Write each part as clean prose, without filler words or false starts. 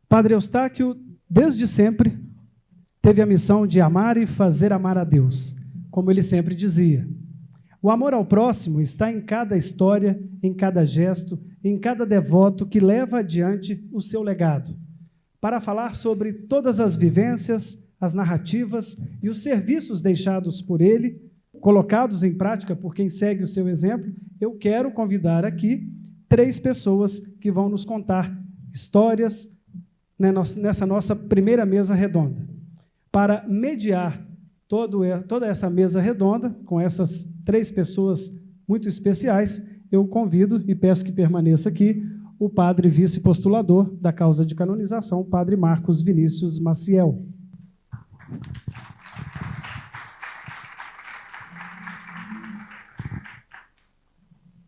Padre Eustáquio, desde sempre, teve a missão de amar e fazer amar a Deus, como ele sempre dizia. O amor ao próximo está em cada história, em cada gesto, em cada devoto que leva adiante o seu legado, para falar sobre todas as vivências, as narrativas e os serviços deixados por ele, colocados em prática por quem segue o seu exemplo. Eu quero convidar aqui 3 pessoas que vão nos contar histórias nessa nossa primeira mesa redonda. Para mediar toda essa mesa redonda, com essas 3 pessoas muito especiais, eu convido e peço que permaneça aqui o padre vice-postulador da causa de canonização, padre Marcos Vinícius Maciel.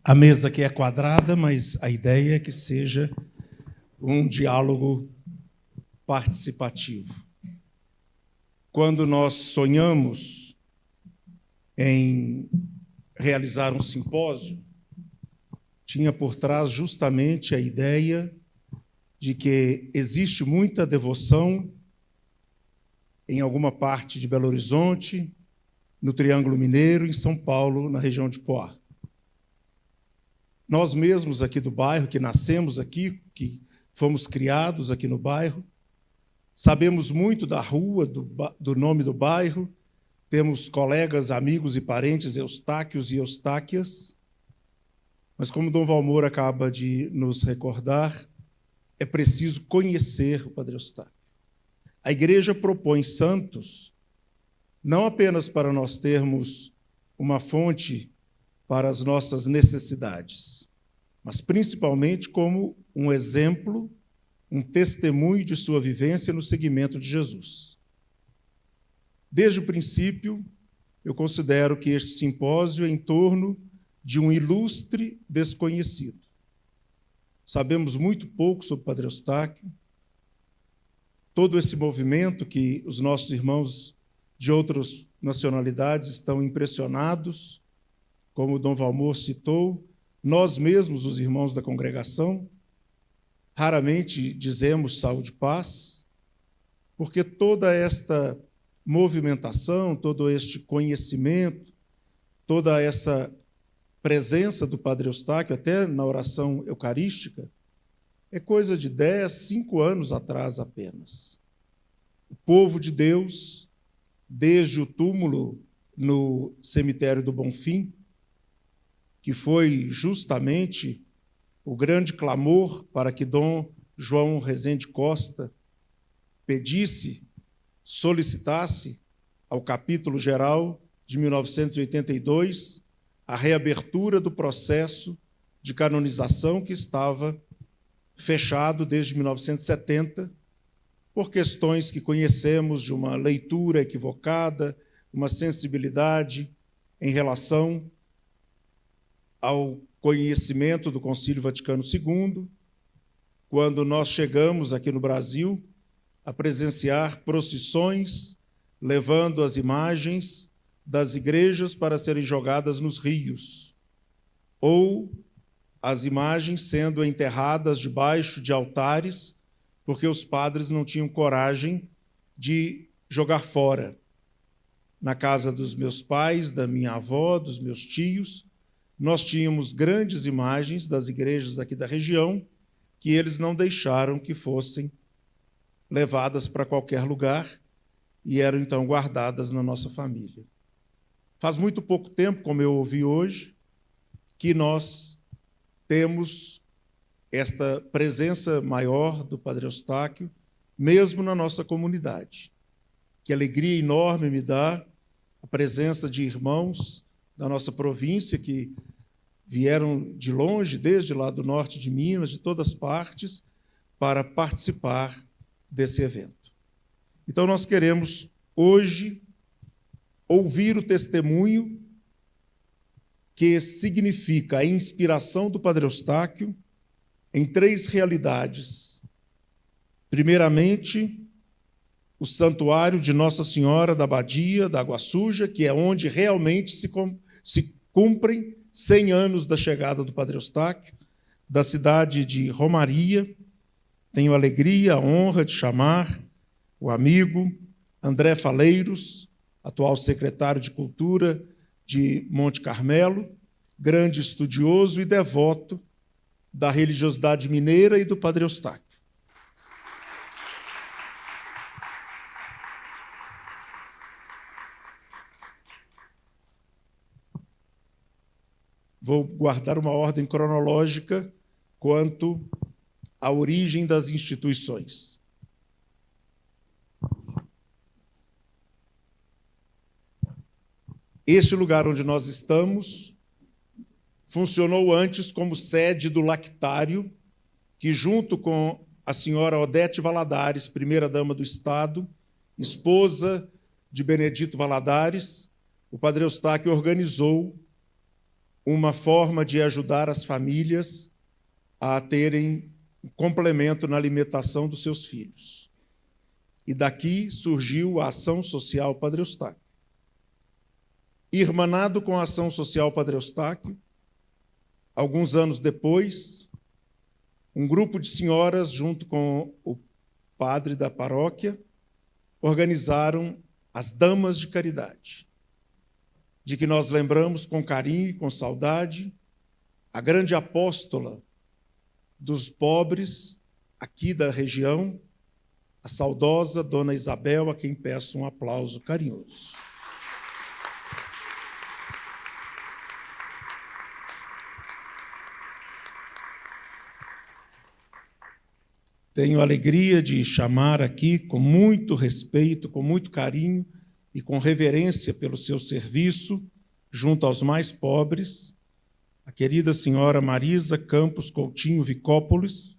A mesa aqui é quadrada, mas a ideia é que seja um diálogo participativo. Quando nós sonhamos em realizar um simpósio, tinha por trás justamente a ideia de que existe muita devoção em alguma parte de Belo Horizonte, no Triângulo Mineiro, em São Paulo, na região de Poá. Nós mesmos aqui do bairro, que nascemos aqui, que fomos criados aqui no bairro, sabemos muito da rua, do nome do bairro, temos colegas, amigos e parentes Eustáquios e Eustáquias, mas como Dom Valmor acaba de nos recordar, é preciso conhecer o Padre Eustáquio. A Igreja propõe santos não apenas para nós termos uma fonte para as nossas necessidades, mas principalmente como um exemplo, um testemunho de sua vivência no seguimento de Jesus. Desde o princípio, eu considero que este simpósio é em torno de um ilustre desconhecido. Sabemos muito pouco sobre o Padre Eustáquio, todo esse movimento que os nossos irmãos de outras nacionalidades estão impressionados, como o Dom Valmor citou, nós mesmos, os irmãos da congregação, raramente dizemos saúde e paz, porque toda esta movimentação, todo este conhecimento, toda essa presença do Padre Eustáquio, até na oração eucarística, é coisa de 5 anos atrás apenas. O povo de Deus, desde o túmulo no cemitério do Bonfim, que foi justamente o grande clamor para que Dom João Rezende Costa pedisse, solicitasse ao capítulo geral de 1982 a reabertura do processo de canonização que estava fechado desde 1970, por questões que conhecemos de uma leitura equivocada, uma sensibilidade em relação ao conhecimento do Concílio Vaticano II, quando nós chegamos aqui no Brasil a presenciar procissões levando as imagens das igrejas para serem jogadas nos rios, ou as imagens sendo enterradas debaixo de altares, porque os padres não tinham coragem de jogar fora. Na casa dos meus pais, da minha avó, dos meus tios, nós tínhamos grandes imagens das igrejas aqui da região que eles não deixaram que fossem levadas para qualquer lugar e eram então guardadas na nossa família. Faz muito pouco tempo, como eu ouvi hoje, que nós temos esta presença maior do Padre Eustáquio, mesmo na nossa comunidade. Que alegria enorme me dá a presença de irmãos da nossa província que vieram de longe, desde lá do norte de Minas, de todas as partes, para participar desse evento. Então, nós queremos, hoje, ouvir o testemunho que significa a inspiração do Padre Eustáquio em 3 realidades. Primeiramente, o santuário de Nossa Senhora da Abadia, da Água Suja, que é onde realmente se cumprem 100 anos da chegada do Padre Eustáquio, da cidade de Romaria, tenho a alegria, a honra de chamar o amigo André Faleiros, atual secretário de Cultura de Monte Carmelo, grande estudioso e devoto da religiosidade mineira e do Padre Eustáquio. Vou guardar uma ordem cronológica quanto à origem das instituições. Este lugar onde nós estamos funcionou antes como sede do Lactário, que, junto com a senhora Odete Valadares, primeira-dama do Estado, esposa de Benedito Valadares, o Padre Eustáquio organizou uma forma de ajudar as famílias a terem um complemento na alimentação dos seus filhos. E daqui surgiu a Ação Social Padre Eustáquio. Irmanado com a Ação Social Padre Eustáquio, alguns anos depois, um grupo de senhoras, junto com o padre da paróquia, organizaram as Damas de Caridade, de que nós lembramos com carinho e com saudade a grande apóstola dos pobres aqui da região, a saudosa Dona Isabel, a quem peço um aplauso carinhoso. Tenho a alegria de chamar aqui, com muito respeito, com muito carinho e com reverência pelo seu serviço junto aos mais pobres, a querida senhora Marisa Campos Coutinho Vicópolis,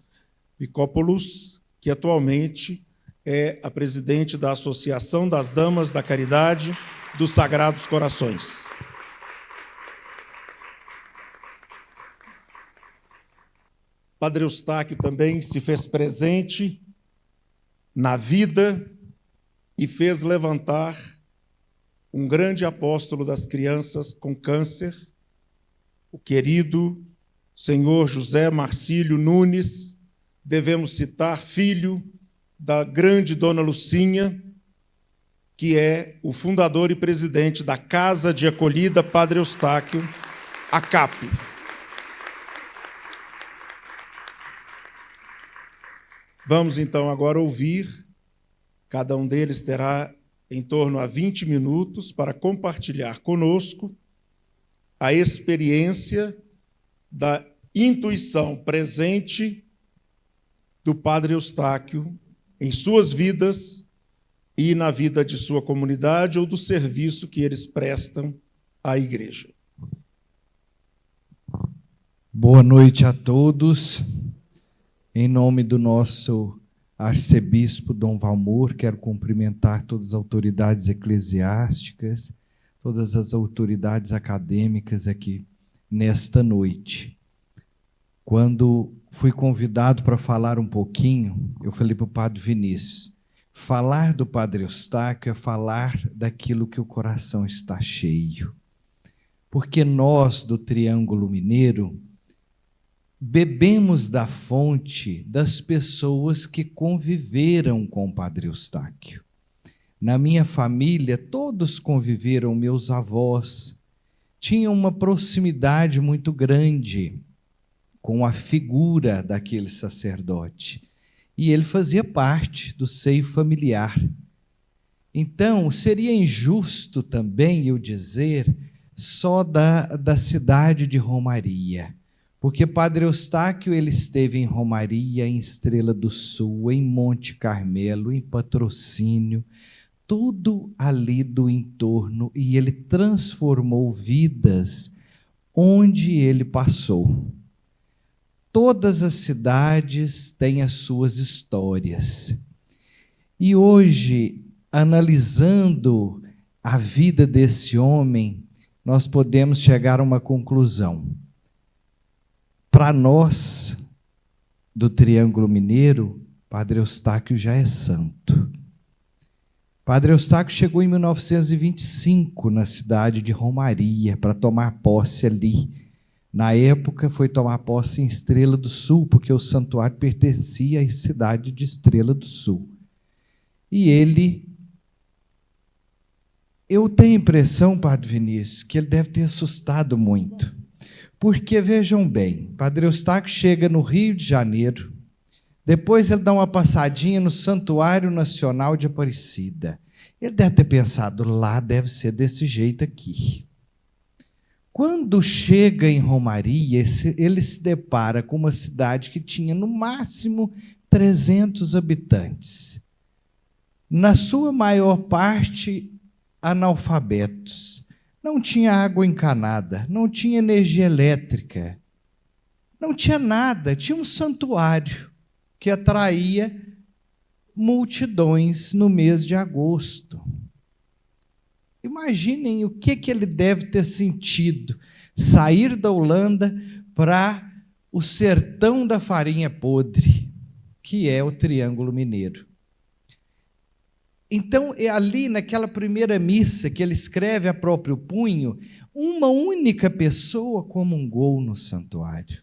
que atualmente é a presidente da Associação das Damas da Caridade dos Sagrados Corações. Padre Eustáquio também se fez presente na vida e fez levantar um grande apóstolo das crianças com câncer, o querido senhor José Marcílio Nunes, devemos citar, filho da grande Dona Lucinha, que é o fundador e presidente da Casa de Acolhida Padre Eustáquio, a CAP. Vamos, então, agora ouvir, cada um deles terá em torno a 20 minutos para compartilhar conosco a experiência da intuição presente do Padre Eustáquio em suas vidas e na vida de sua comunidade ou do serviço que eles prestam à Igreja. Boa noite a todos. Em nome do nosso arcebispo Dom Valmor, quero cumprimentar todas as autoridades eclesiásticas, todas as autoridades acadêmicas aqui nesta noite. Quando fui convidado para falar um pouquinho, eu falei para o Padre Vinícius, falar do Padre Eustáquio é falar daquilo que o coração está cheio. Porque nós, do Triângulo Mineiro, bebemos da fonte das pessoas que conviveram com o Padre Eustáquio. Na minha família, todos conviveram, meus avós tinham uma proximidade muito grande com a figura daquele sacerdote. E ele fazia parte do seio familiar. Então, seria injusto também eu dizer só da cidade de Romaria. Porque Padre Eustáquio, ele esteve em Romaria, em Estrela do Sul, em Monte Carmelo, em Patrocínio, tudo ali do entorno, e ele transformou vidas onde ele passou. Todas as cidades têm as suas histórias. E hoje, analisando a vida desse homem, nós podemos chegar a uma conclusão. Para nós, do Triângulo Mineiro, Padre Eustáquio já é santo. Padre Eustáquio chegou em 1925 na cidade de Romaria para tomar posse ali, Na época, foi tomar posse em Estrela do Sul, porque o santuário pertencia à cidade de Estrela do Sul. E eu tenho a impressão, Padre Vinícius, que ele deve ter assustado muito. Porque, vejam bem, Padre Eustáquio chega no Rio de Janeiro, depois ele dá uma passadinha no Santuário Nacional de Aparecida. Ele deve ter pensado, lá deve ser desse jeito aqui. Quando chega em Romaria, ele se depara com uma cidade que tinha no máximo 300 habitantes. Na sua maior parte, analfabetos. Não tinha água encanada, não tinha energia elétrica, não tinha nada. Tinha um santuário que atraía multidões no mês de agosto. Imaginem o que ele deve ter sentido, sair da Holanda para o sertão da farinha podre, que é o Triângulo Mineiro. Então, ali naquela primeira missa que ele escreve a próprio punho, uma única pessoa comungou no santuário.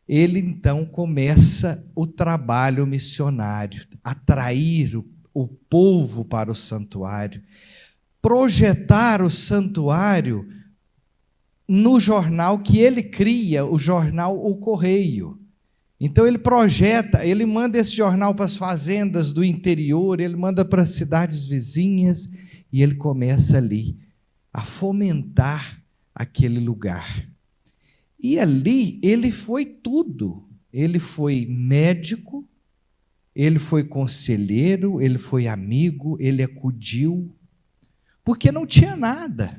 Ele, então, começa o trabalho missionário, atrair o povo para o santuário, projetar o santuário no jornal que ele cria, o jornal O Correio. Então ele projeta, ele manda esse jornal para as fazendas do interior, ele manda para as cidades vizinhas, e ele começa ali a fomentar aquele lugar. E ali ele foi tudo. Ele foi médico, ele foi conselheiro, ele foi amigo, ele acudiu, porque não tinha nada.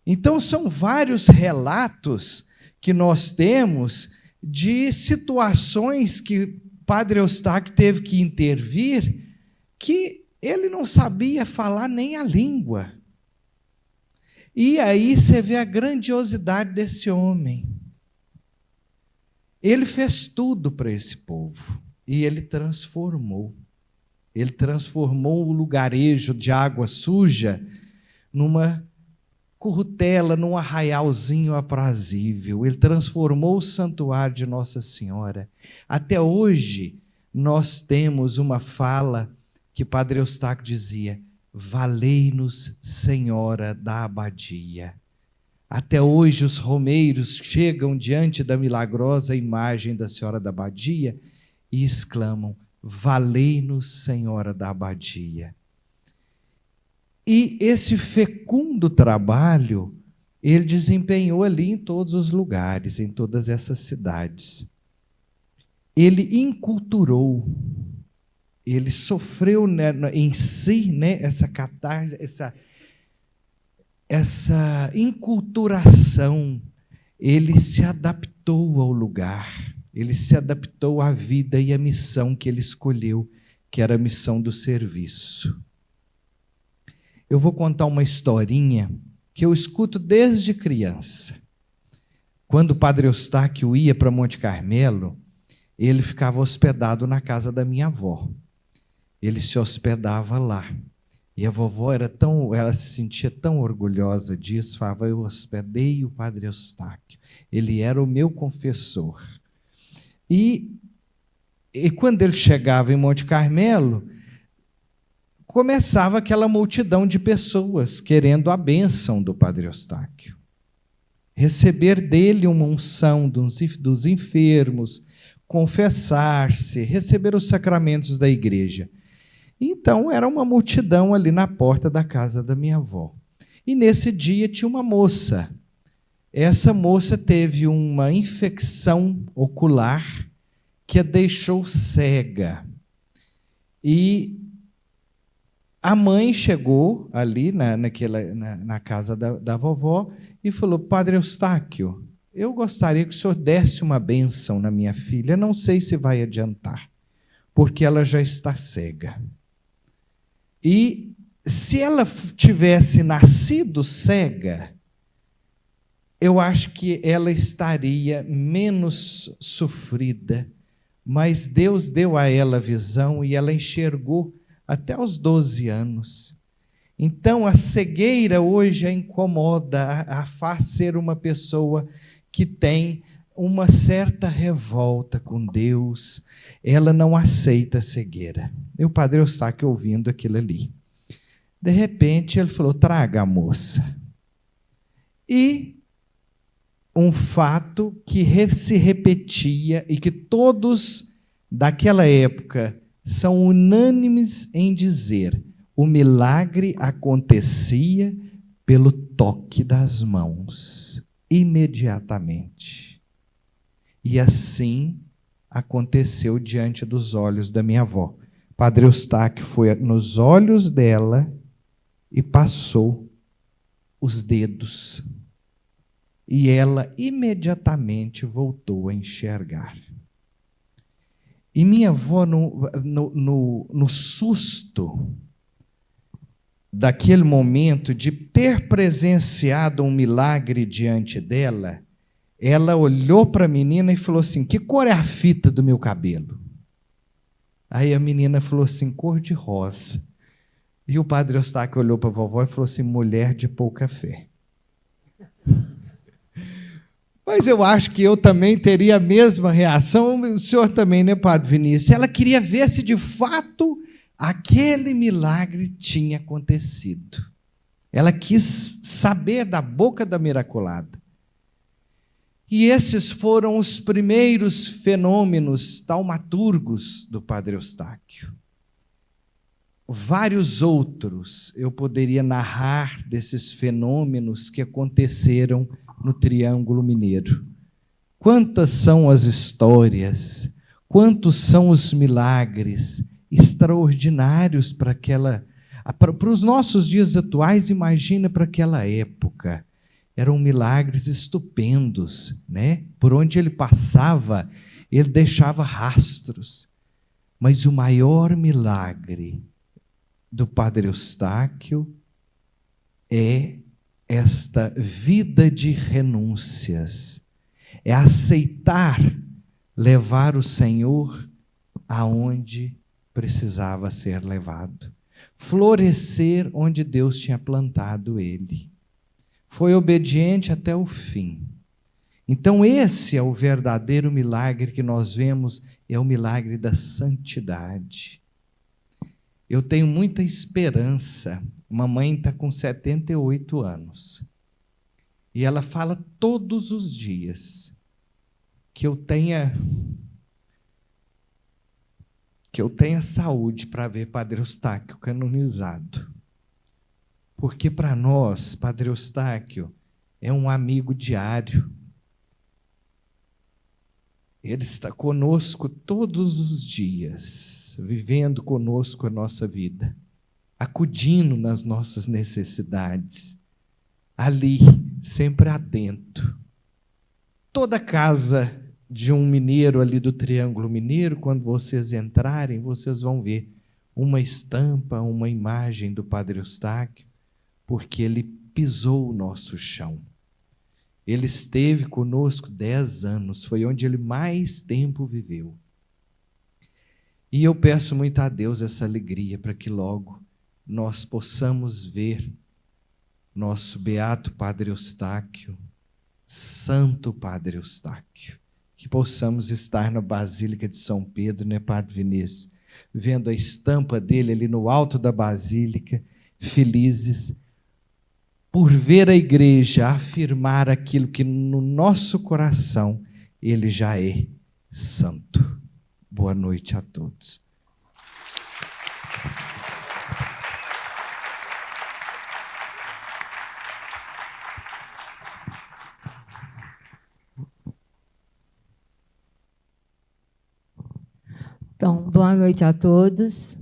Então são vários relatos que nós temos de situações que Padre Eustáquio teve que intervir, que ele não sabia falar nem a língua. E aí você vê a grandiosidade desse homem. Ele fez tudo para esse povo, e ele transformou. Ele transformou o lugarejo de água suja numa currutela, num arraialzinho aprazível. Ele transformou o santuário de Nossa Senhora. Até hoje, nós temos uma fala que Padre Eustáquio dizia: valei-nos, Senhora da Abadia. Até hoje, os romeiros chegam diante da milagrosa imagem da Senhora da Abadia e exclamam: valei-nos, Senhora da Abadia. E esse fecundo trabalho, ele desempenhou ali em todos os lugares, em todas essas cidades. Ele inculturou, ele sofreu, né, em si, né, essa catarse, essa inculturação. Ele se adaptou ao lugar, ele se adaptou à vida e à missão que ele escolheu, que era a missão do serviço. Eu vou contar uma historinha que eu escuto desde criança. Quando o Padre Eustáquio ia para Monte Carmelo, ele ficava hospedado na casa da minha avó. Ele se hospedava lá. E a vovó ela se sentia tão orgulhosa disso, falava: eu hospedei o Padre Eustáquio. Ele era o meu confessor. E quando ele chegava em Monte Carmelo, começava aquela multidão de pessoas querendo a bênção do Padre Eustáquio. Receber dele uma unção dos enfermos, confessar-se, receber os sacramentos da igreja. Então, era uma multidão ali na porta da casa da minha avó. E nesse dia tinha uma moça. Essa moça teve uma infecção ocular que a deixou cega. E a mãe chegou ali na casa da vovó e falou: Padre Eustáquio, eu gostaria que o senhor desse uma bênção na minha filha, não sei se vai adiantar, porque ela já está cega. E se ela tivesse nascido cega, eu acho que ela estaria menos sofrida, mas Deus deu a ela visão e ela enxergou até os 12 anos. Então, a cegueira hoje a incomoda, a faz ser uma pessoa que tem uma certa revolta com Deus. Ela não aceita a cegueira. E o padre Eustáquio ouvindo aquilo ali. De repente, ele falou, traga a moça. E um fato que se repetia e que todos daquela época são unânimes em dizer: o milagre acontecia pelo toque das mãos, imediatamente. E assim aconteceu diante dos olhos da minha avó. Padre Eustáquio foi nos olhos dela e passou os dedos. E ela imediatamente voltou a enxergar. E minha avó, no susto daquele momento de ter presenciado um milagre diante dela, ela olhou para a menina e falou assim: que cor é a fita do meu cabelo? Aí a menina falou assim: cor de rosa. E o padre Eustáquio olhou para a vovó e falou assim: mulher de pouca fé. Mas eu acho que eu também teria a mesma reação, o senhor também, né, padre Vinícius? Ela queria ver se de fato aquele milagre tinha acontecido. Ela quis saber da boca da miraculada. E esses foram os primeiros fenômenos taumaturgos do padre Eustáquio. Vários outros eu poderia narrar desses fenômenos que aconteceram no Triângulo Mineiro. Quantas são as histórias, quantos são os milagres extraordinários para os nossos dias atuais, imagina para aquela época. Eram milagres estupendos, né? Por onde ele passava, ele deixava rastros. Mas o maior milagre do padre Eustáquio é esta vida de renúncias, é aceitar levar o Senhor aonde precisava ser levado, florescer onde Deus tinha plantado ele. Foi obediente até o fim. Então esse é o verdadeiro milagre que nós vemos, é o milagre da santidade. Eu tenho muita esperança. Mamãe está com 78 anos. E ela fala todos os dias que eu tenha saúde para ver Padre Eustáquio canonizado. Porque para nós, Padre Eustáquio é um amigo diário. Ele está conosco todos os dias, vivendo conosco a nossa vida, acudindo nas nossas necessidades, ali, sempre atento. Toda casa de um mineiro ali do Triângulo Mineiro, quando vocês entrarem, vocês vão ver uma estampa, uma imagem do Padre Eustáquio, porque ele pisou o nosso chão. Ele esteve conosco 10 anos, foi onde ele mais tempo viveu. E eu peço muito a Deus essa alegria para que logo nós possamos ver nosso beato Padre Eustáquio, Santo Padre Eustáquio, que possamos estar na Basílica de São Pedro, né, Padre Vinícius, vendo a estampa dele ali no alto da Basílica, felizes por ver a igreja afirmar aquilo que no nosso coração ele já é santo. Boa noite a todos. Então, boa noite a todos.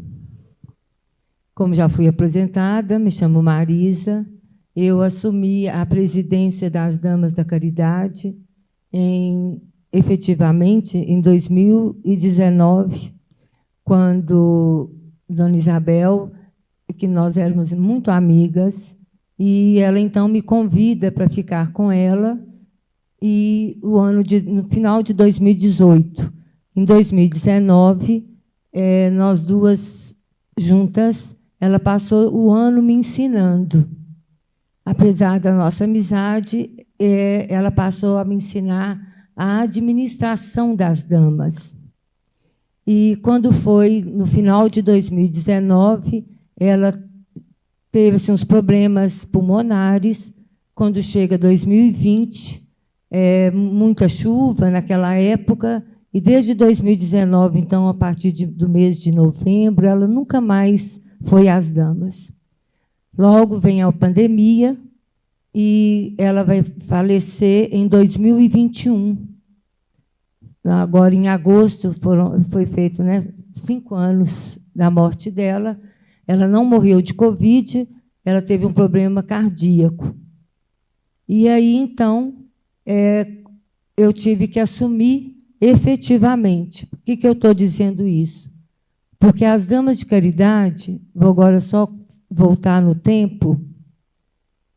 Como já fui apresentada, me chamo Marisa. Eu assumi a presidência das Damas da Caridade efetivamente em 2019, quando Dona Isabel, que nós éramos muito amigas, e ela então me convida para ficar com ela, e no final de 2018. Em 2019, nós duas juntas, ela passou o ano me ensinando. Apesar da nossa amizade, ela passou a me ensinar a administração das damas. E quando foi no final de 2019, ela teve assim, uns problemas pulmonares. Quando chega 2020, muita chuva naquela época, e desde 2019, então, a partir do mês de novembro, ela nunca mais foi às damas. Logo vem a pandemia e ela vai falecer em 2021. Agora, em agosto, foi feito, né, 5 anos da morte dela. Ela não morreu de Covid, ela teve um problema cardíaco. E aí, então, eu tive que assumir efetivamente. Por que eu estou dizendo isso? Porque as damas de caridade, vou agora só voltar no tempo,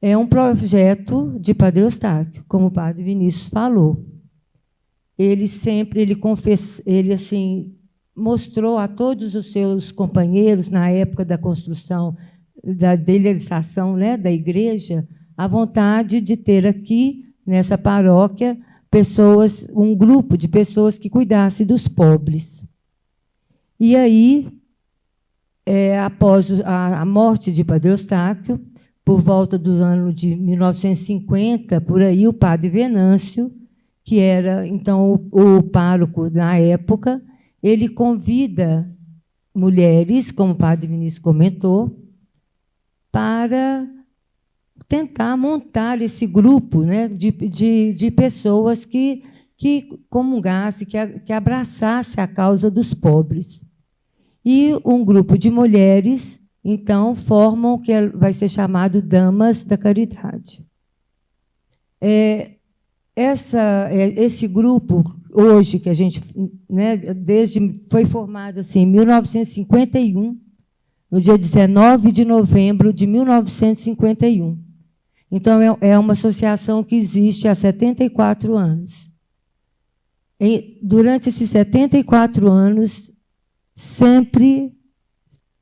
é um projeto de Padre Eustáquio, como o Padre Vinícius falou. Ele assim, mostrou a todos os seus companheiros, na época da construção, da idealização, né, da igreja, a vontade de ter aqui, nessa paróquia, um grupo de pessoas que cuidassem dos pobres. E aí, após a morte de Padre Eustáquio, por volta do ano de 1950, por aí, o padre Venâncio, que era, então, o pároco na época, ele convida mulheres, como o padre Vinícius comentou, para tentar montar esse grupo, né, de pessoas que comungassem, que abraçassem a causa dos pobres. E um grupo de mulheres, então, formam o que vai ser chamado Damas da Caridade. Esse grupo, hoje, que a gente, né, foi formado assim, em 1951, no dia 19 de novembro de 1951. Então, é uma associação que existe há 74 anos. Durante esses 74 anos, sempre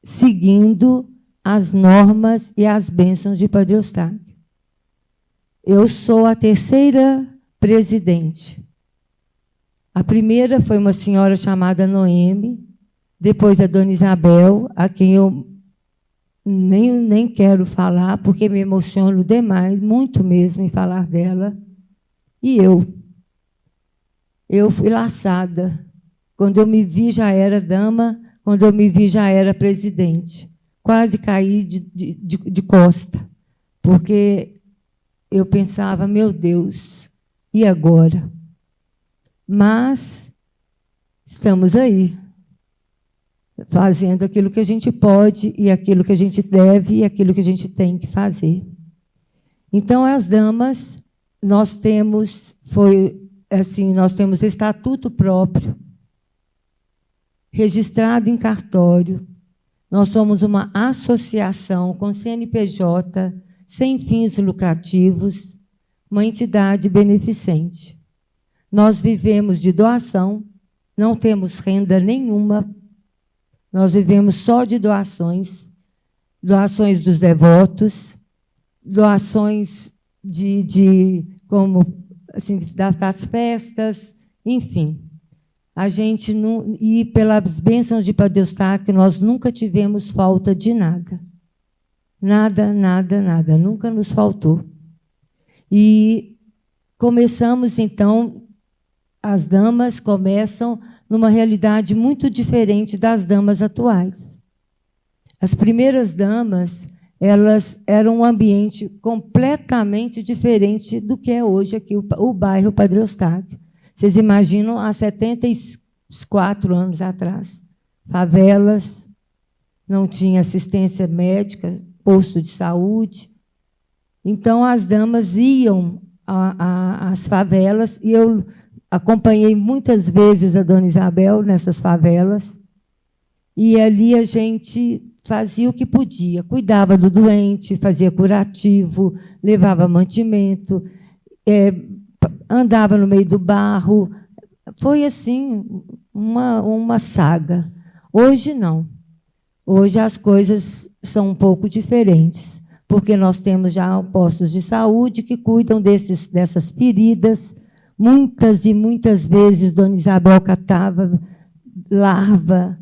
seguindo as normas e as bênçãos de Padre Eustáquio. Eu sou a terceira presidente. A primeira foi uma senhora chamada Noemi, depois a dona Isabel, a quem eu nem quero falar, porque me emociono demais, muito mesmo, em falar dela. E eu. Eu fui laçada. Quando eu me vi, já era dama, quando eu me vi, já era presidente. Quase caí de costa, porque eu pensava, meu Deus, e agora? Mas estamos aí, fazendo aquilo que a gente pode, e aquilo que a gente deve, e aquilo que a gente tem que fazer. Então, as damas, nós temos estatuto próprio, registrado em cartório. Nós somos uma associação com CNPJ, sem fins lucrativos, uma entidade beneficente. Nós vivemos de doação, não temos renda nenhuma, nós vivemos só de doações, doações dos devotos, doações das festas, enfim. A gente não, e pelas bênçãos de Padre Eustáquio, nós nunca tivemos falta de nada. Nada, nada, nada, nunca nos faltou. E começamos, então, as damas começam numa realidade muito diferente das damas atuais. As primeiras damas, elas eram um ambiente completamente diferente do que é hoje aqui o bairro Padre Eustáquio. Vocês imaginam, há 74 anos atrás, favelas, não tinha assistência médica, posto de saúde. Então, as damas iam às favelas, e eu acompanhei muitas vezes a dona Isabel nessas favelas, e ali a gente fazia o que podia, cuidava do doente, fazia curativo, levava mantimento, andava no meio do barro. Foi, assim, uma saga. Hoje, não. Hoje as coisas são um pouco diferentes, porque nós temos já postos de saúde que cuidam dessas feridas. Muitas e muitas vezes, Dona Isabel catava larva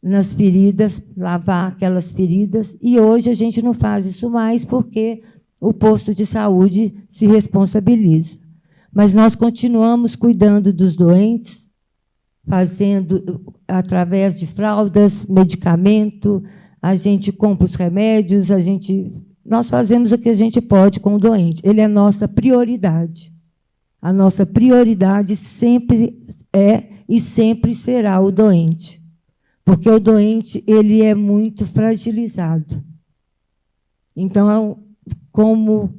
nas feridas, lavar aquelas feridas, e hoje a gente não faz isso mais porque o posto de saúde se responsabiliza. Mas nós continuamos cuidando dos doentes, fazendo através de fraldas, medicamento, a gente compra os remédios, nós fazemos o que a gente pode com o doente. Ele é nossa prioridade. A nossa prioridade sempre é e sempre será o doente. Porque o doente, ele é muito fragilizado. Então, como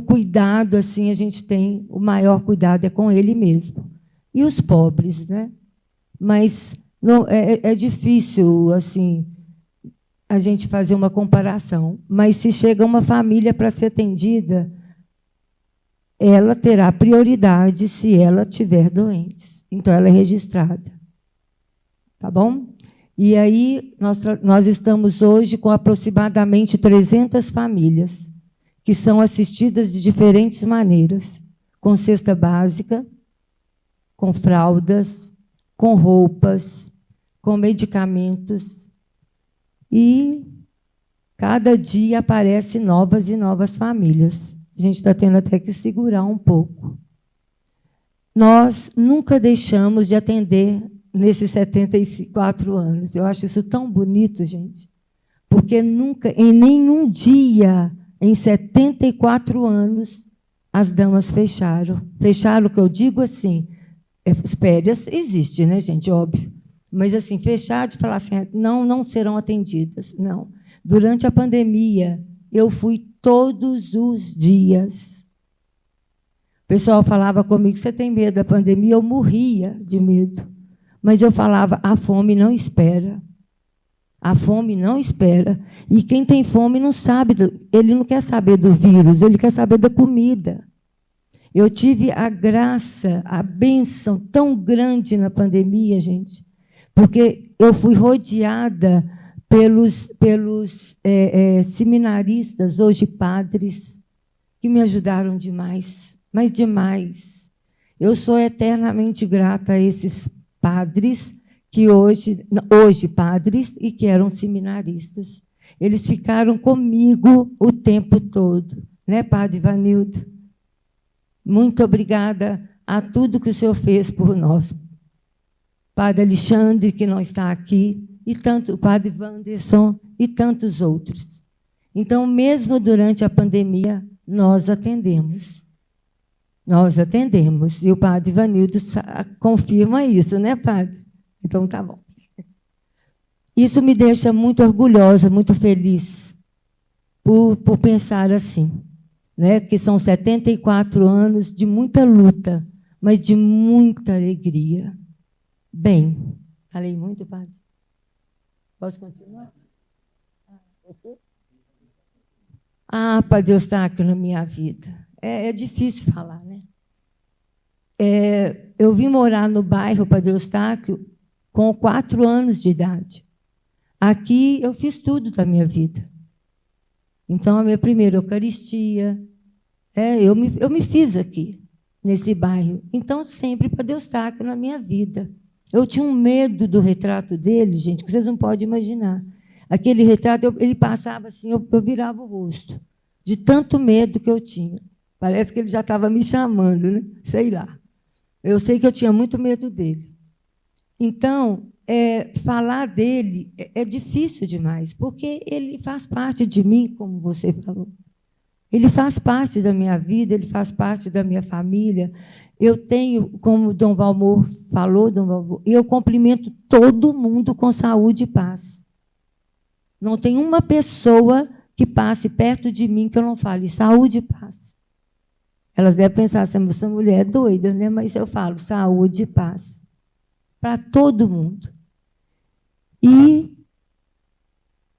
cuidado, assim, a gente tem, o maior cuidado é com ele mesmo. E os pobres, né? Mas não, é difícil, assim, a gente fazer uma comparação. Mas se chega uma família para ser atendida, ela terá prioridade se ela tiver doentes. Então, ela é registrada. Tá bom? E aí, nós estamos hoje com aproximadamente 300 famílias que são assistidas de diferentes maneiras, com cesta básica, com fraldas, com roupas, com medicamentos. E cada dia aparecem novas e novas famílias. A gente está tendo até que segurar um pouco. Nós nunca deixamos de atender nesses 74 anos. Eu acho isso tão bonito, gente, porque nunca, em nenhum dia, em 74 anos, as damas fecharam. Fecharam, o que eu digo assim, as férias existem, né, gente? Óbvio. Mas, assim, fechar de falar assim, não serão atendidas. Não. Durante a pandemia, eu fui todos os dias. O pessoal falava comigo, você tem medo da pandemia? Eu morria de medo. Mas eu falava, a fome não espera. A fome não espera. E quem tem fome não sabe, ele não quer saber do vírus, ele quer saber da comida. Eu tive a graça, a bênção tão grande na pandemia, gente, porque eu fui rodeada pelos seminaristas, hoje padres, que me ajudaram demais, mas demais. Eu sou eternamente grata a esses padres, que hoje padres e que eram seminaristas. Eles ficaram comigo o tempo todo, né, Padre Ivanildo? Muito obrigada a tudo que o senhor fez por nós. Padre Alexandre, que não está aqui, e tanto o Padre Wanderson e tantos outros. Então, mesmo durante a pandemia, nós atendemos. Nós atendemos. E o Padre Ivanildo confirma isso, né, Padre? Então, tá bom. Isso me deixa muito orgulhosa, muito feliz por pensar assim, né? Que são 74 anos de muita luta, mas de muita alegria. Bem, falei muito, Padre? Posso continuar? Padre Eustáquio, na minha vida. É difícil falar, né? Eu vim morar no bairro Padre Eustáquio com 4 anos de idade. Aqui eu fiz tudo da minha vida. Então, a minha primeira Eucaristia, eu me fiz aqui, nesse bairro. Então, sempre Padre Eustáquio na minha vida. Eu tinha um medo do retrato dele, gente, que vocês não podem imaginar. Aquele retrato, ele passava assim, eu virava o rosto, de tanto medo que eu tinha. Parece que ele já estava me chamando, né? Sei lá. Eu sei que eu tinha muito medo dele. Então, falar dele é difícil demais, porque ele faz parte de mim, como você falou. Ele faz parte da minha vida, ele faz parte da minha família. Eu tenho, como Dom Valmor falou, eu cumprimento todo mundo com saúde e paz. Não tem uma pessoa que passe perto de mim que eu não fale saúde e paz. Elas devem pensar assim, essa mulher é doida, né? Mas eu falo saúde e paz para todo mundo. E,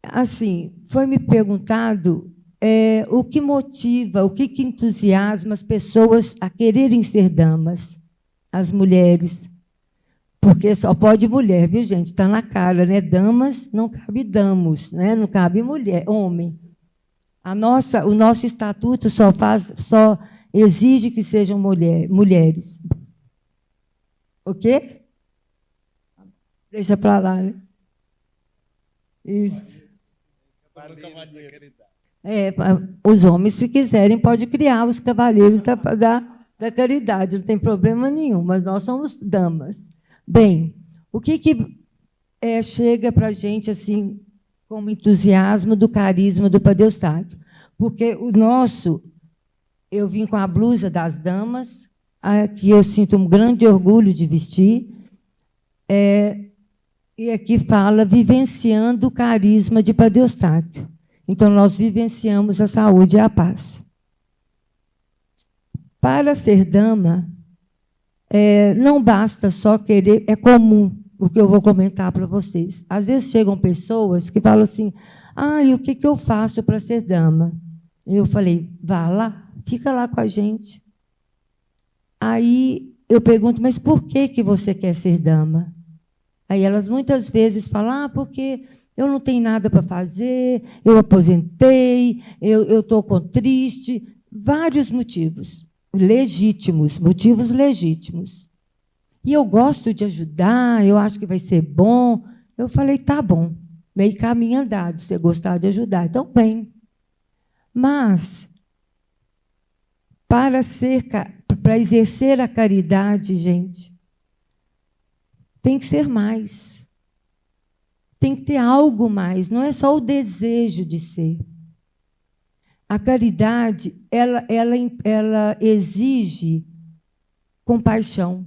assim, foi me perguntado o que motiva, o que entusiasma as pessoas a quererem ser damas, as mulheres. Porque só pode mulher, viu, gente? Está na cara, né? Damas, não cabe damos, né? Não cabe mulher, homem. O nosso estatuto só exige que sejam mulheres. O quê? Deixa para lá, né? Isso. Os homens, se quiserem, podem criar os cavaleiros da caridade, não tem problema nenhum, mas nós somos damas. Bem, o que chega para a gente assim, como entusiasmo do carisma do Padre Eustáquio? Porque eu vim com a blusa das damas, que eu sinto um grande orgulho de vestir, e aqui fala vivenciando o carisma de Padre Eustáquio. Então, nós vivenciamos a saúde e a paz. Para ser dama, não basta só querer, é comum o que eu vou comentar para vocês. Às vezes chegam pessoas que falam assim, e o que eu faço para ser dama? Eu falei, vá lá, fica lá com a gente. Aí eu pergunto, mas por que você quer ser dama? Aí elas muitas vezes falam, porque eu não tenho nada para fazer, eu aposentei, eu estou triste. Vários motivos legítimos, motivos legítimos. E eu gosto de ajudar, eu acho que vai ser bom. Eu falei, tá bom, meio caminho andado, você gostar de ajudar, então vem. Mas, para exercer a caridade, gente, tem que ser mais. Tem que ter algo mais, não é só o desejo de ser. A caridade, ela exige compaixão.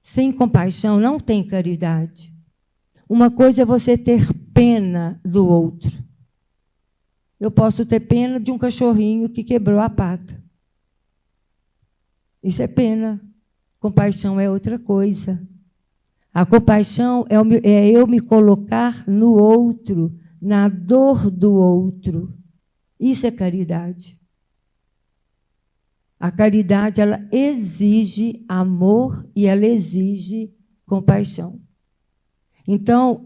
Sem compaixão não tem caridade. Uma coisa é você ter pena do outro. Eu posso ter pena de um cachorrinho que quebrou a pata. Isso é pena. Compaixão é outra coisa. A compaixão é eu me colocar no outro, na dor do outro. Isso é caridade. A caridade, ela exige amor e ela exige compaixão. Então,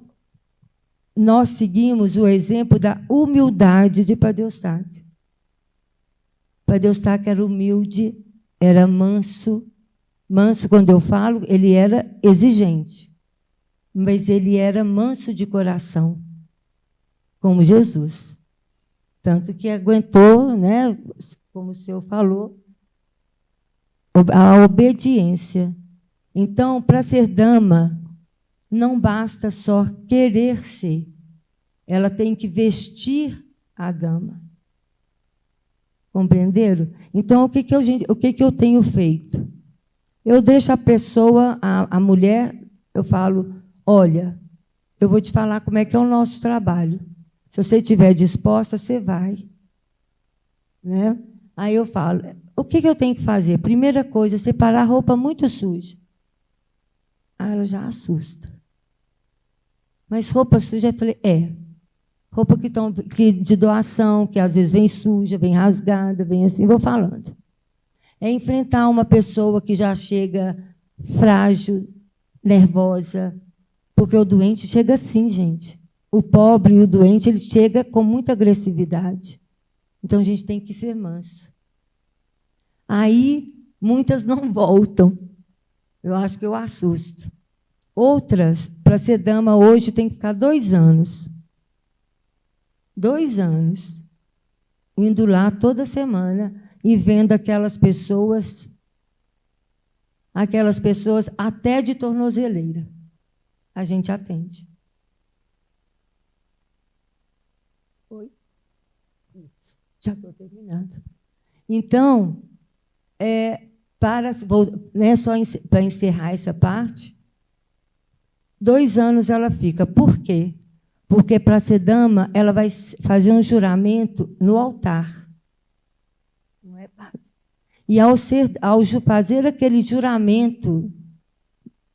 nós seguimos o exemplo da humildade de Padre Eustáquio. Padre Eustáquio era humilde, era manso. Manso, quando eu falo, ele era exigente, mas ele era manso de coração, como Jesus. Tanto que aguentou, né, como o senhor falou, a obediência. Então, para ser dama, não basta só querer ser, ela tem que vestir a dama. Compreenderam? Então, o que eu tenho feito? Eu deixo a pessoa, a mulher, eu falo, olha, eu vou te falar como é que é o nosso trabalho. Se você estiver disposta, você vai. Né? Aí eu falo, o que eu tenho que fazer? Primeira coisa, separar a roupa muito suja. Ela já assusta. Mas roupa suja, eu falei, roupa de doação, que às vezes vem suja, vem rasgada, vem assim, vou falando. É enfrentar uma pessoa que já chega frágil, nervosa, porque o doente chega assim, gente. O pobre e o doente, ele chega com muita agressividade. Então, a gente tem que ser manso. Aí, muitas não voltam. Eu acho que eu assusto. Outras, para ser dama hoje, tem que ficar 2 anos. 2 anos. Indo lá toda semana e vendo aquelas pessoas até de tornozeleira. A gente atende. Oi? Isso. Já estou terminando. Então, só para encerrar essa parte, 2 anos ela fica. Por quê? Porque, para ser dama, ela vai fazer um juramento no altar. Não é, padre? E ao fazer aquele juramento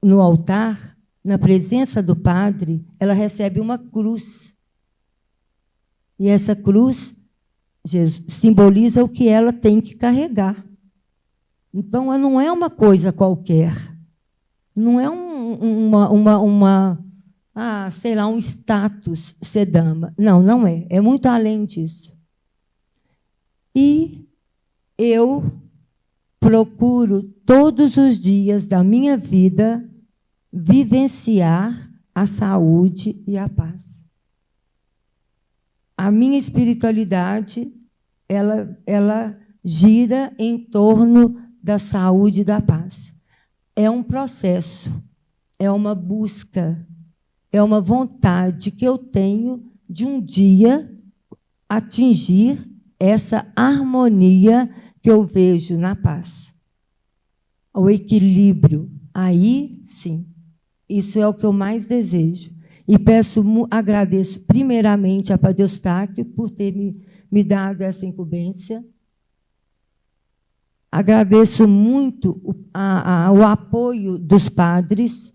no altar, na presença do padre, ela recebe uma cruz. E essa cruz simboliza o que ela tem que carregar. Então, não é uma coisa qualquer. Não é sei lá, um status ser dama. Não, não é. É muito além disso. E eu procuro todos os dias da minha vida vivenciar a saúde e a paz. A minha espiritualidade, ela gira em torno da saúde e da paz. É um processo, é uma busca, é uma vontade que eu tenho de um dia atingir essa harmonia que eu vejo na paz. O equilíbrio. Aí, sim, isso é o que eu mais desejo. E agradeço primeiramente a Padre Eustáquio por ter me dado essa incumbência. Agradeço muito o apoio dos padres,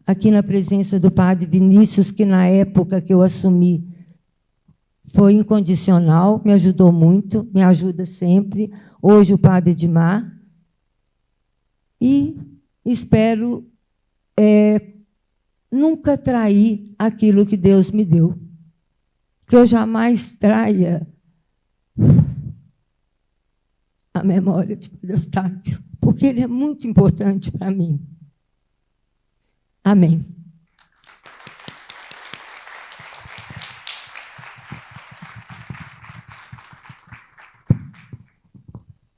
aqui na presença do padre Vinícius, que na época que eu assumi foi incondicional, me ajudou muito, me ajuda sempre. Hoje o padre Edmar. E espero nunca trair aquilo que Deus me deu. Que eu jamais traia a memória de Padre Eustáquio, porque ele é muito importante para mim. Amém.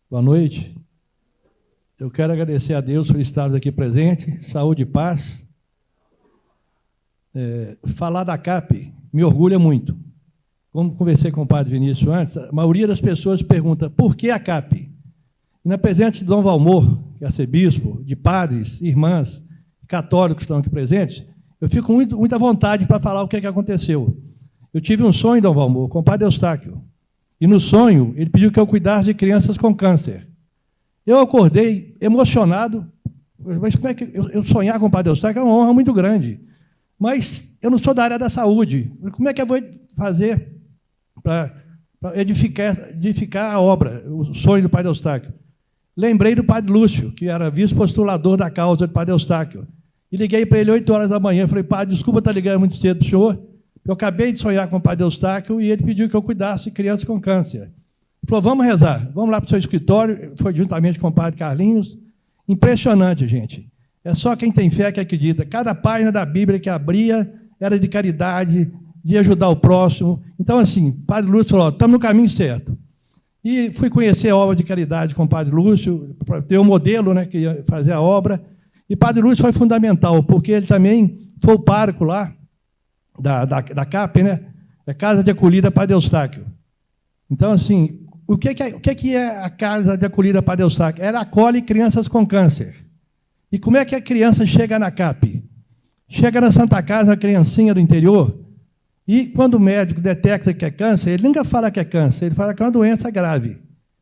Boa noite. Eu quero agradecer a Deus por estarmos aqui presentes. Saúde e paz. Falar da CAP me orgulha muito. Como conversei com o padre Vinícius antes, a maioria das pessoas pergunta por que a CAP? E na presença de Dom Valmor, que é arcebispo, de padres, irmãs, católicos que estão aqui presentes, eu fico muita vontade para falar o que aconteceu. Eu tive um sonho, Dom Valmor, com o padre Eustáquio. E no sonho, ele pediu que eu cuidasse de crianças com câncer. Eu acordei emocionado, mas como é que eu sonhar com o padre Eustáquio é uma honra muito grande. Mas eu não sou da área da saúde. Como é que eu vou fazer para edificar a obra, o sonho do padre Eustáquio? Lembrei do padre Lúcio, que era vice-postulador da causa do padre Eustáquio. E liguei para ele 8 horas da manhã. Falei, padre, desculpa estar ligando muito cedo para o senhor. Eu acabei de sonhar com o padre Eustáquio e ele pediu que eu cuidasse de crianças com câncer. Ele falou, vamos rezar, vamos lá para o seu escritório. Foi juntamente com o padre Carlinhos. Impressionante, gente. É só quem tem fé que acredita. Cada página da Bíblia que abria era de caridade, de ajudar o próximo. Então, assim, o padre Lúcio falou, estamos no caminho certo. E fui conhecer a obra de caridade com o padre Lúcio, para ter um modelo, né, que ia fazer a obra. E o padre Lúcio foi fundamental, porque ele também foi o pároco lá, da CAP, né? É Casa de Acolhida Padre Eustáquio. Então, assim, o que é a Casa de Acolhida Padre Eustáquio? Ela acolhe crianças com câncer. E como é que a criança chega na CAP? Chega na Santa Casa, a criancinha do interior, e quando o médico detecta que é câncer, ele nunca fala que é câncer, ele fala que é uma doença grave.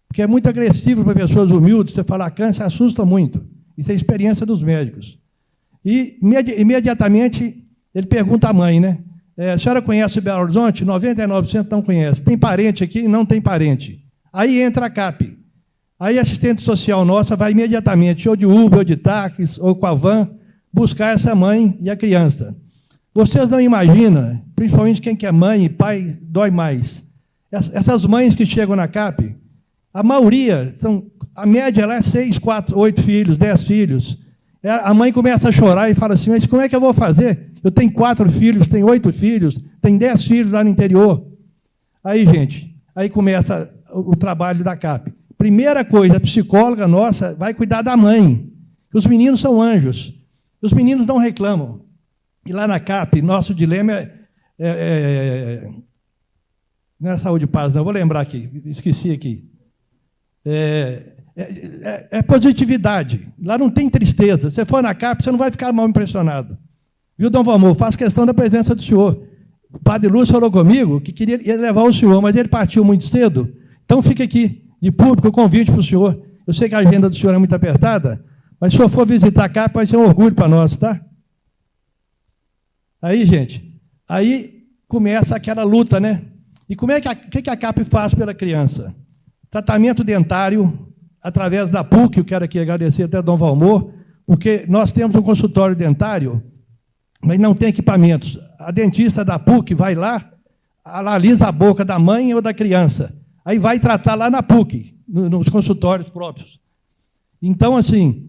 Porque é muito agressivo para pessoas humildes, você falar câncer assusta muito. Isso é experiência dos médicos. E, imediatamente, ele pergunta à mãe, né? A senhora conhece o Belo Horizonte? 99% não conhece. Tem parente aqui? Não tem parente. Aí entra a CAP. Aí a assistente social nossa vai imediatamente, ou de Uber, ou de táxi, ou com a van, buscar essa mãe e a criança. Vocês não imaginam, principalmente quem que é mãe e pai, dói mais. Essas mães que chegam na CAP, a maioria, a média lá é 6, 4, 8 filhos, 10 filhos. A mãe começa a chorar e fala assim, mas como é que eu vou fazer? Eu tenho 4 filhos, tenho 8 filhos, tenho 10 filhos lá no interior. Aí, gente, aí começa o trabalho da CAP. Primeira coisa, a psicóloga nossa vai cuidar da mãe. Os meninos são anjos. Os meninos não reclamam. E lá na CAP, nosso dilema não é saúde e paz, não, vou lembrar aqui, esqueci aqui. É positividade. Lá não tem tristeza. Se você for na CAP, você não vai ficar mal impressionado. Viu, Dom Valmor? Faço questão da presença do senhor. O padre Lúcio falou comigo que ia levar o senhor, mas ele partiu muito cedo. Então fica aqui, de público, o convite para o senhor. Eu sei que a agenda do senhor é muito apertada, mas se o senhor for visitar a CAP, vai ser um orgulho para nós, tá? Aí, gente, aí começa aquela luta, né? E como é que a CAP faz pela criança? Tratamento dentário, através da PUC, eu quero aqui agradecer até Dom Valmor, porque nós temos um consultório dentário, mas não tem equipamentos. A dentista da PUC vai lá, analisa a boca da mãe ou da criança, aí vai tratar lá na PUC, nos consultórios próprios. Então, assim,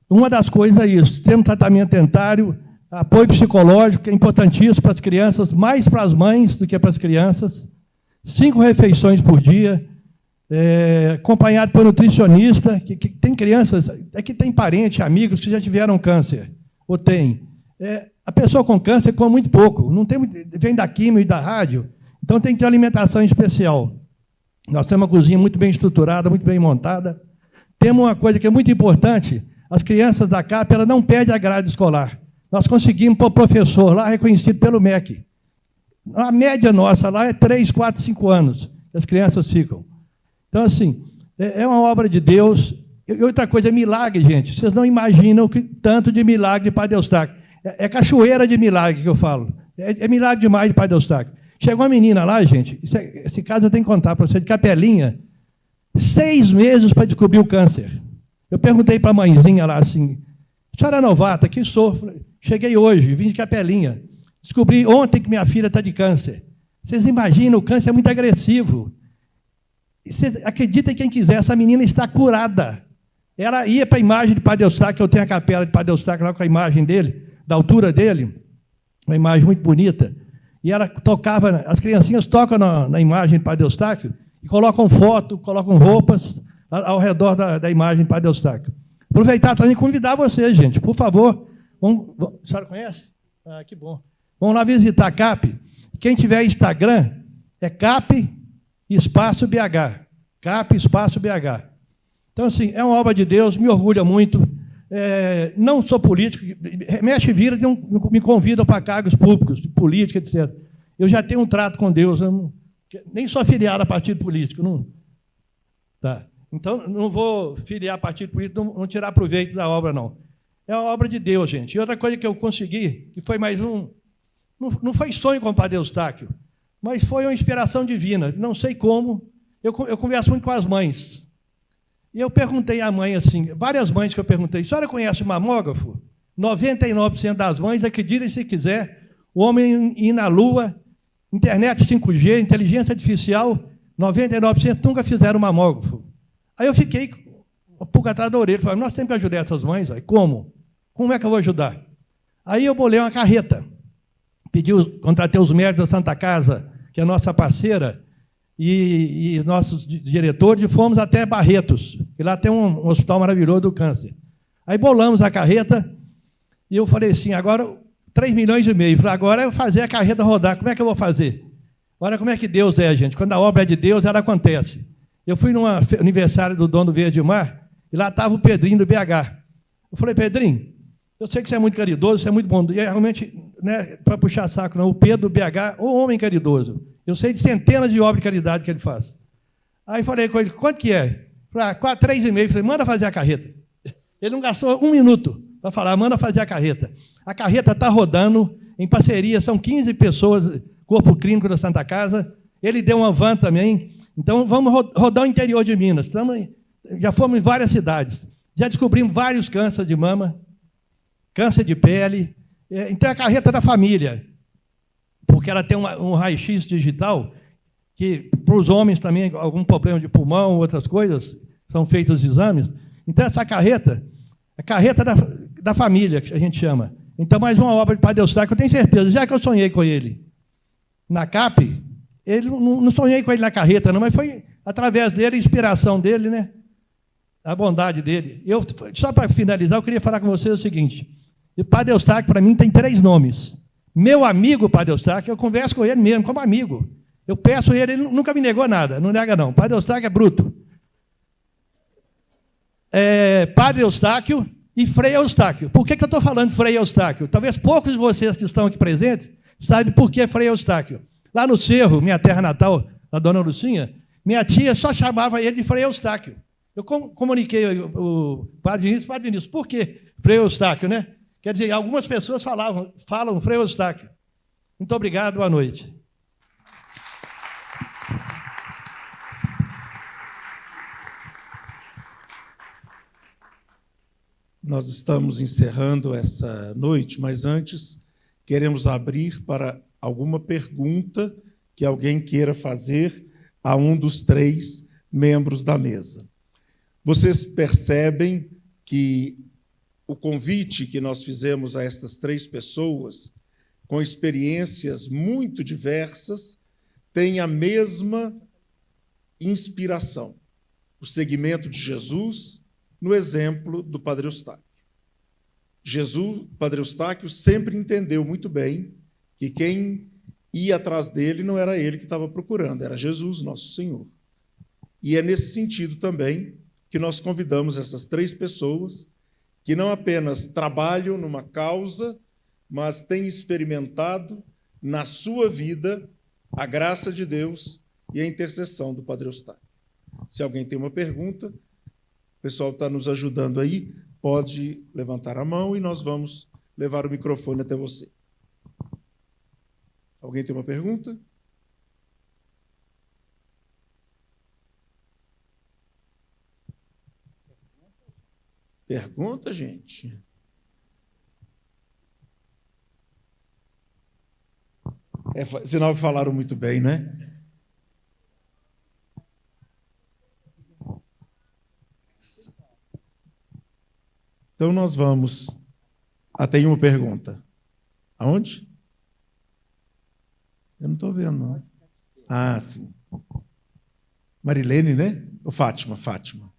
uma das coisas é isso, temos tratamento dentário, apoio psicológico, que é importantíssimo para as crianças, mais para as mães do que para as crianças, 5 refeições por dia, acompanhado por nutricionista, que tem crianças, que tem parentes, amigos que já tiveram câncer, ou tem. A pessoa com câncer come muito pouco, não tem, vem da quimio e da rádio, então tem que ter uma alimentação especial. Nós temos uma cozinha muito bem estruturada, muito bem montada. Temos uma coisa que é muito importante, as crianças da CAP, ela não perde a grade escolar. Nós conseguimos pôr professor lá, reconhecido pelo MEC. A média nossa lá é 3, 4, 5 anos que as crianças ficam. Então, assim, é uma obra de Deus. E outra coisa, é milagre, gente. Vocês não imaginam que tanto de milagre de Padre Eustáquio. É cachoeira de milagre que eu falo. É milagre demais de Padre Eustáquio. Chegou uma menina lá, gente, esse caso eu tenho que contar para você, de Capelinha, 6 meses para descobrir o câncer. Eu perguntei para a mãezinha lá assim, a senhora é novata? Que sou? Cheguei hoje, vim de Capelinha. Descobri ontem que minha filha está de câncer. Vocês imaginam, o câncer é muito agressivo. Vocês acreditem quem quiser, essa menina está curada. Ela ia para a imagem de Padre Eustáquio, eu tenho a capela de Padre Eustáquio lá com a imagem dele, da altura dele, uma imagem muito bonita. E ela tocava, as criancinhas tocam na imagem de Padre Eustáquio e colocam foto, colocam roupas ao redor da imagem de Padre Eustáquio. Aproveitar também e convidar vocês, gente, por favor. A senhora conhece? Ah, que bom. Vamos lá visitar a CAP. Quem tiver Instagram, é CAP espaço BH. CAP espaço BH. Então, assim, é uma obra de Deus, me orgulha muito. Não sou político, mexe e vira, me convidam para cargos públicos, de política, etc. Eu já tenho um trato com Deus, nem sou afiliado a partido político. Não, tá. Então, não vou filiar a partido político, não tirar proveito da obra, não. É uma obra de Deus, gente. E outra coisa que eu consegui, que foi mais um... Não foi sonho com o Padre Eustáquio, mas foi uma inspiração divina. Não sei como. Eu converso muito com as mães. E eu perguntei à mãe, assim, várias mães que eu perguntei, a senhora conhece o mamógrafo? 99% das mães, acreditem se quiser, o homem ir na Lua, internet 5G, inteligência artificial, 99% nunca fizeram mamógrafo. Aí eu fiquei um pouco atrás da orelha, falei, nós temos que ajudar essas mães. Aí, como? Como é que eu vou ajudar? Aí eu bolei uma carreta, contratei os médicos da Santa Casa, que é a nossa parceira, e nossos diretores, e fomos até Barretos, que lá tem um hospital maravilhoso do câncer. Aí bolamos a carreta, e eu falei assim, agora 3,5 milhões. Falei, agora é fazer a carreta rodar, como é que eu vou fazer? Olha como é que Deus é, gente. Quando a obra é de Deus, ela acontece. Eu fui no aniversário do dono do Verde Mar, e lá estava o Pedrinho do BH. Eu falei, Pedrinho, eu sei que você é muito caridoso, você é muito bom, e realmente, né, para puxar saco, não, o Pedro do BH, o homem caridoso. Eu sei de centenas de obras de caridade que ele faz. Aí falei com ele, quanto que é? Falei, 3,5. Falei, manda fazer a carreta. Ele não gastou 1 minuto para falar, manda fazer a carreta. A carreta está rodando, em parceria, são 15 pessoas, corpo clínico da Santa Casa. Ele deu uma van também. Então, vamos rodar o interior de Minas. Já fomos em várias cidades. Já descobrimos vários cânceres de mama, câncer de pele. Então, é a carreta da família, porque ela tem um raio-x digital, que para os homens também, algum problema de pulmão, outras coisas, são feitos os exames. Então, essa carreta, a carreta da família, que a gente chama. Então, mais uma obra de Padre Eustáquio, eu tenho certeza, já que eu sonhei com ele na CAP, não sonhei com ele na carreta, não, mas foi através dele, a inspiração dele, né? A bondade dele. Só para finalizar, eu queria falar com vocês o seguinte, o Padre Eustáquio, para mim, tem 3 nomes. Meu amigo, Padre Eustáquio, eu converso com ele mesmo, como amigo. Eu peço ele, ele nunca me negou nada, não nega não. Padre Eustáquio é bruto. Padre Eustáquio e Frei Eustáquio. Por que eu estou falando Frei Eustáquio? Talvez poucos de vocês que estão aqui presentes saibam por que Frei Eustáquio. Lá no Cerro, minha terra natal, a dona Lucinha, minha tia só chamava ele de Frei Eustáquio. Eu comuniquei o Padre Vinícius, por que Frei Eustáquio, né? Quer dizer, algumas pessoas falam Frei Eustáquio. Muito obrigado, boa noite. Nós estamos encerrando essa noite, mas antes queremos abrir para alguma pergunta que alguém queira fazer a um dos 3 membros da mesa. Vocês percebem que o convite que nós fizemos a estas 3 pessoas, com experiências muito diversas, tem a mesma inspiração: o seguimento de Jesus no exemplo do Padre Eustáquio. O Padre Eustáquio sempre entendeu muito bem que quem ia atrás dele não era ele que estava procurando, era Jesus, nosso Senhor. E é nesse sentido também que nós convidamos essas 3 pessoas que não apenas trabalham numa causa, mas têm experimentado na sua vida a graça de Deus e a intercessão do Padre Eustáquio. Se alguém tem uma pergunta, o pessoal está nos ajudando aí, pode levantar a mão e nós vamos levar o microfone até você. Alguém tem uma pergunta? Pergunta, gente. É sinal que falaram muito bem, né? Então nós vamos. Tem uma pergunta. Aonde? Eu não estou vendo, não. Ah, sim. Marilene, né? Ou Fátima? Fátima.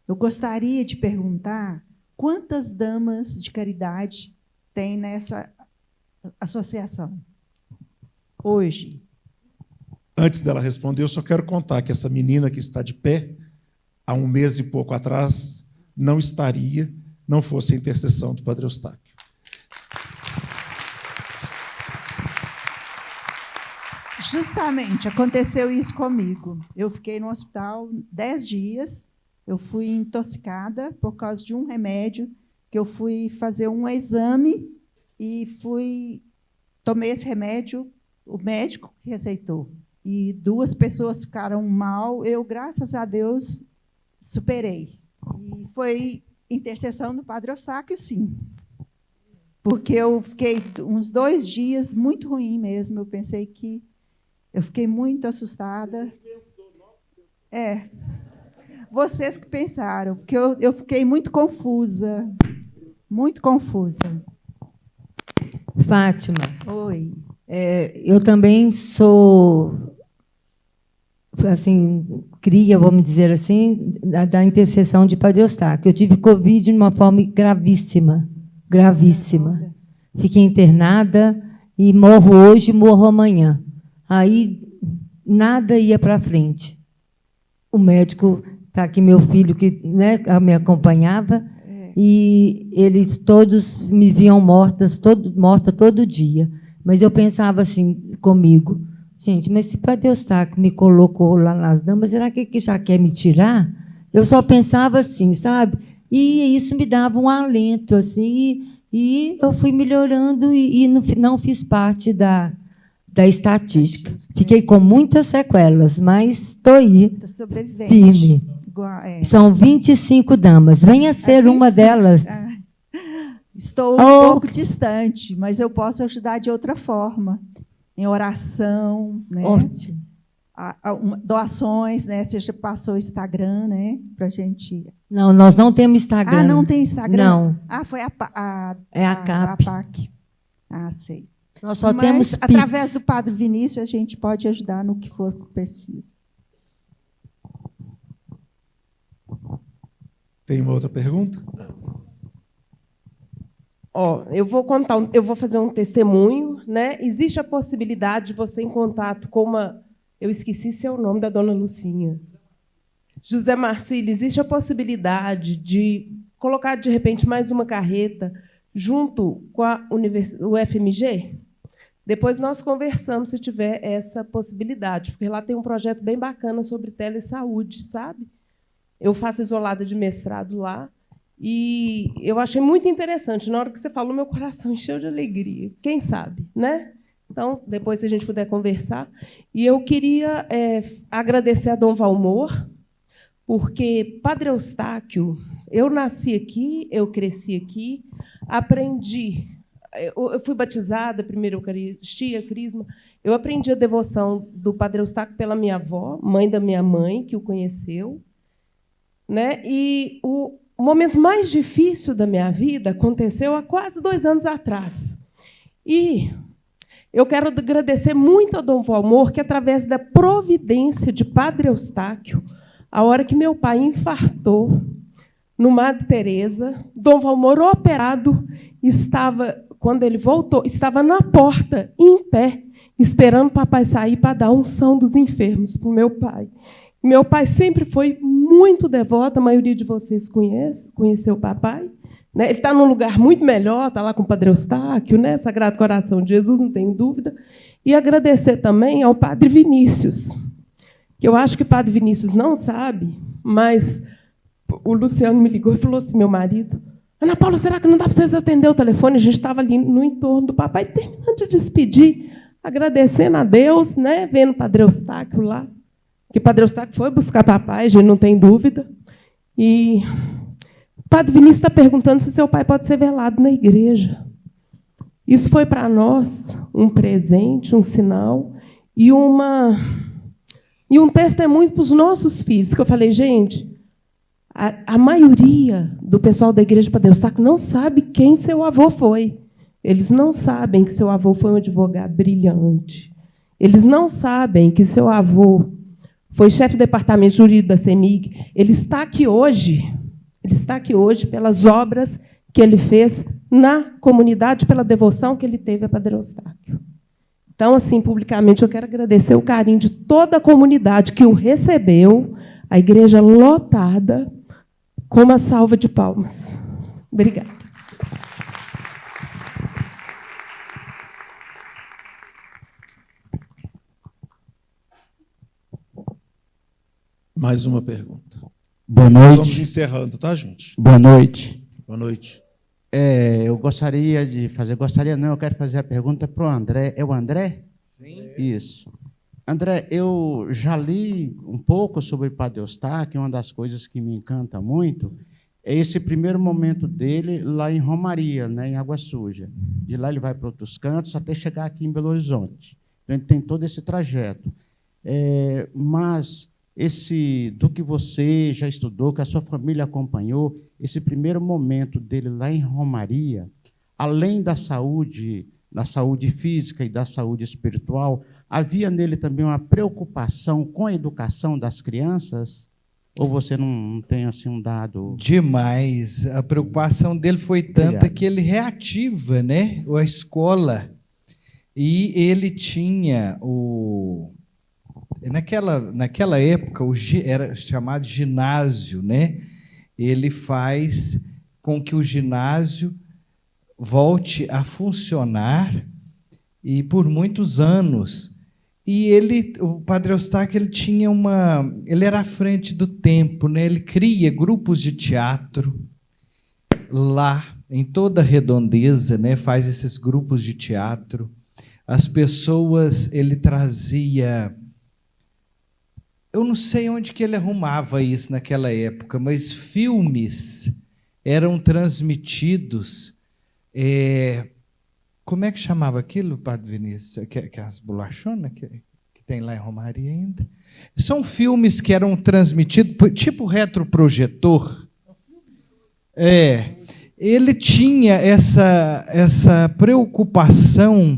Eu gostaria de perguntar quantas damas de caridade tem nessa associação hoje? Antes dela responder, eu só quero contar que essa menina que está de pé, há 1 mês e pouco atrás, não estaria, não fosse a intercessão do Padre Eustáquio. Justamente, aconteceu isso comigo. Eu fiquei no hospital 10 dias, eu fui intoxicada por causa de um remédio, que eu fui fazer um exame e tomei esse remédio, o médico receitou. E 2 pessoas ficaram mal, eu, graças a Deus, superei. E foi intercessão do Padre Eustáquio, sim. Porque eu fiquei uns 2 dias muito ruim mesmo, eu fiquei muito assustada. Vocês que pensaram, porque eu fiquei muito confusa. Muito confusa. Fátima. Oi. Eu também sou, assim, cria, vamos dizer assim, da intercessão de Padre Eustáquio. Eu tive Covid de uma forma gravíssima, gravíssima. Fiquei internada e morro hoje, morro amanhã. Aí nada ia para frente. O médico, está aqui meu filho, que, né, me acompanhava, e eles todos me viam morta todo dia. Mas eu pensava assim comigo, gente, mas se Padre Eustáquio me colocou lá nas damas, será que já quer me tirar? Eu só pensava assim, sabe? E isso me dava um alento, assim, e eu fui melhorando e não fiz parte da estatística. Fiquei com muitas sequelas, mas estou aí, firme. São 25 damas. Venha ser uma delas. Estou um pouco distante, mas eu posso ajudar de outra forma, em oração, né? Ótimo. Doações, né? Você já passou o Instagram, né? Para a gente. Não, nós não temos Instagram. Não tem Instagram? Não. Foi a CAP. PAC. Sei. Nós só temos Pix. Através do Padre Vinícius, a gente pode ajudar no que for preciso. Tem uma outra pergunta? Eu vou fazer um testemunho, né? Existe a possibilidade de você ir em contato com eu esqueci seu nome, da dona Lucinha. José Marcílio, existe a possibilidade de colocar, de repente, mais uma carreta junto com o FMG? Depois nós conversamos se tiver essa possibilidade, porque lá tem um projeto bem bacana sobre telesaúde, sabe? Eu faço isolada de mestrado lá, e eu achei muito interessante. Na hora que você falou, meu coração encheu de alegria. Quem sabe, né? Então, depois, se a gente puder conversar. E eu queria agradecer a Dom Valmor, porque Padre Eustáquio, eu nasci aqui, eu cresci aqui, aprendi. Eu fui batizada, primeira Eucaristia, Crisma. Eu aprendi a devoção do Padre Eustáquio pela minha avó, mãe da minha mãe, que o conheceu. Né? E o momento mais difícil da minha vida aconteceu há quase 2 anos atrás. E eu quero agradecer muito a Dom Valmor, que, através da providência de Padre Eustáquio, a hora que meu pai infartou no Madre Teresa, Dom Valmor, operado, estava, quando ele voltou, estava na porta, em pé, esperando o papai sair para dar a unção dos enfermos para o meu pai. Meu pai sempre foi muito devoto, a maioria de vocês conheceu o papai. Né? Ele está num lugar muito melhor, está lá com o Padre Eustáquio, né? Sagrado Coração de Jesus, não tenho dúvida. E agradecer também ao Padre Vinícius, que eu acho que o Padre Vinícius não sabe, mas o Luciano me ligou e falou assim, meu marido, Ana Paula, será que não dá para vocês atender o telefone? A gente estava ali no entorno do papai, terminando de despedir, agradecendo a Deus, né? Vendo o Padre Eustáquio lá, que o Padre Eustáquio foi buscar papai, a gente não tem dúvida. E o Padre Vinícius está perguntando se seu pai pode ser velado na igreja. Isso foi para nós um presente, um sinal e um testemunho para os nossos filhos, que eu falei, gente, a maioria do pessoal da igreja de Padre Eustáquio não sabe quem seu avô foi. Eles não sabem que seu avô foi um advogado brilhante. Eles não sabem que seu avô foi chefe do departamento jurídico da CEMIG. Ele está aqui hoje pelas obras que ele fez na comunidade, pela devoção que ele teve a Padre Eustáquio. Então, assim, publicamente, eu quero agradecer o carinho de toda a comunidade que o recebeu, a igreja lotada, com uma salva de palmas. Obrigada. Mais uma pergunta. Boa Nós noite. vamos encerrando, tá, gente? Boa noite. Boa noite. Eu gostaria de fazer... eu quero fazer a pergunta para o André. É o André? Sim. Isso. André, eu já li um pouco sobre o Padre Eustáquio, uma das coisas que me encanta muito é esse primeiro momento dele lá em Romaria, né, em Água Suja. De lá ele vai para outros cantos até chegar aqui em Belo Horizonte. Então, ele tem todo esse trajeto. Mas do que você já estudou, que a sua família acompanhou, esse primeiro momento dele lá em Romaria, além da saúde física e da saúde espiritual, havia nele também uma preocupação com a educação das crianças? Ou você não tem assim um dado? Demais. A preocupação dele foi tanta que ele reativa, né, a escola. E ele tinha naquela época era chamado ginásio, né? Ele faz com que o ginásio volte a funcionar e por muitos anos. E o Padre Eustáquio, ele era à frente do tempo, né? Ele cria grupos de teatro lá em toda a redondeza, né? Faz esses grupos de teatro. As pessoas, ele trazia... Eu não sei onde que ele arrumava isso naquela época, mas filmes eram transmitidos. Como é que chamava aquilo, Padre Vinícius? Que as bolachonas que tem lá em Romaria ainda? São filmes que eram transmitidos, tipo retroprojetor. Ele tinha essa preocupação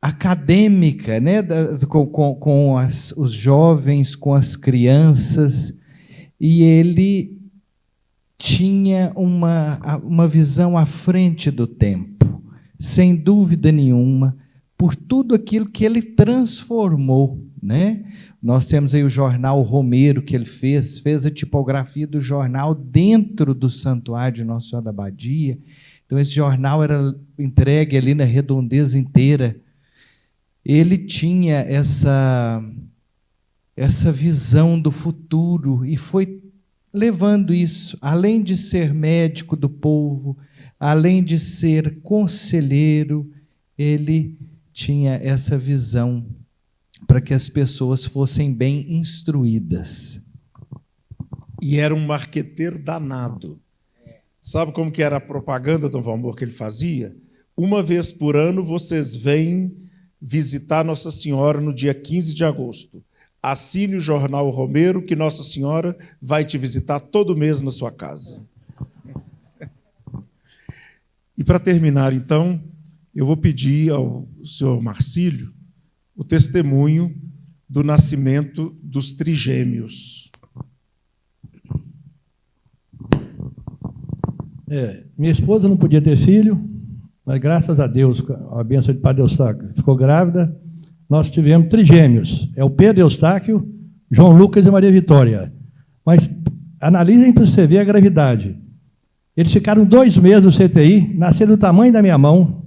acadêmica, né, com os jovens, com as crianças, e ele tinha uma visão à frente do tempo, sem dúvida nenhuma, por tudo aquilo que ele transformou, né? Nós temos aí o jornal Romero que ele fez a tipografia do jornal dentro do santuário de Nossa Senhora da Abadia. Então, esse jornal era entregue ali na redondeza inteira. Ele tinha essa visão do futuro e foi levando isso, além de ser médico do povo, além de ser conselheiro, ele tinha essa visão para que as pessoas fossem bem instruídas. E era um marqueteiro danado. Sabe como que era a propaganda, Dom Valmor, que ele fazia? Uma vez por ano vocês vêm visitar Nossa Senhora no dia 15 de agosto. Assine o jornal Romero que Nossa Senhora vai te visitar todo mês na sua casa. E para terminar, então, eu vou pedir ao senhor Marcílio o testemunho do nascimento dos trigêmeos. Minha esposa não podia ter filho, mas graças a Deus, a bênção de Padre Eustáquio, ficou grávida. Nós tivemos trigêmeos. É o Pedro Eustáquio, João Lucas e Maria Vitória. Mas analisem para você ver a gravidade. Eles ficaram 2 meses no CTI, nasceram do tamanho da minha mão,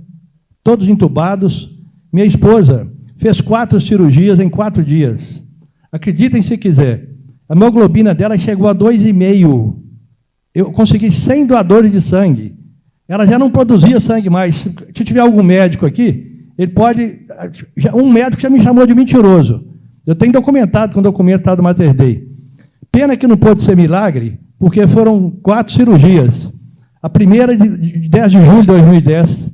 todos entubados. Minha esposa fez 4 cirurgias em 4 dias. Acreditem se quiser. A hemoglobina dela chegou a 2,5. Eu consegui 100 doadores de sangue. Ela já não produzia sangue mais. Se tiver algum médico aqui, ele pode... Um médico já me chamou de mentiroso. Eu tenho documentado com o documento do Mater Dei. Pena que não pôde ser milagre, porque foram 4 cirurgias. A primeira de 10 de julho de 2010.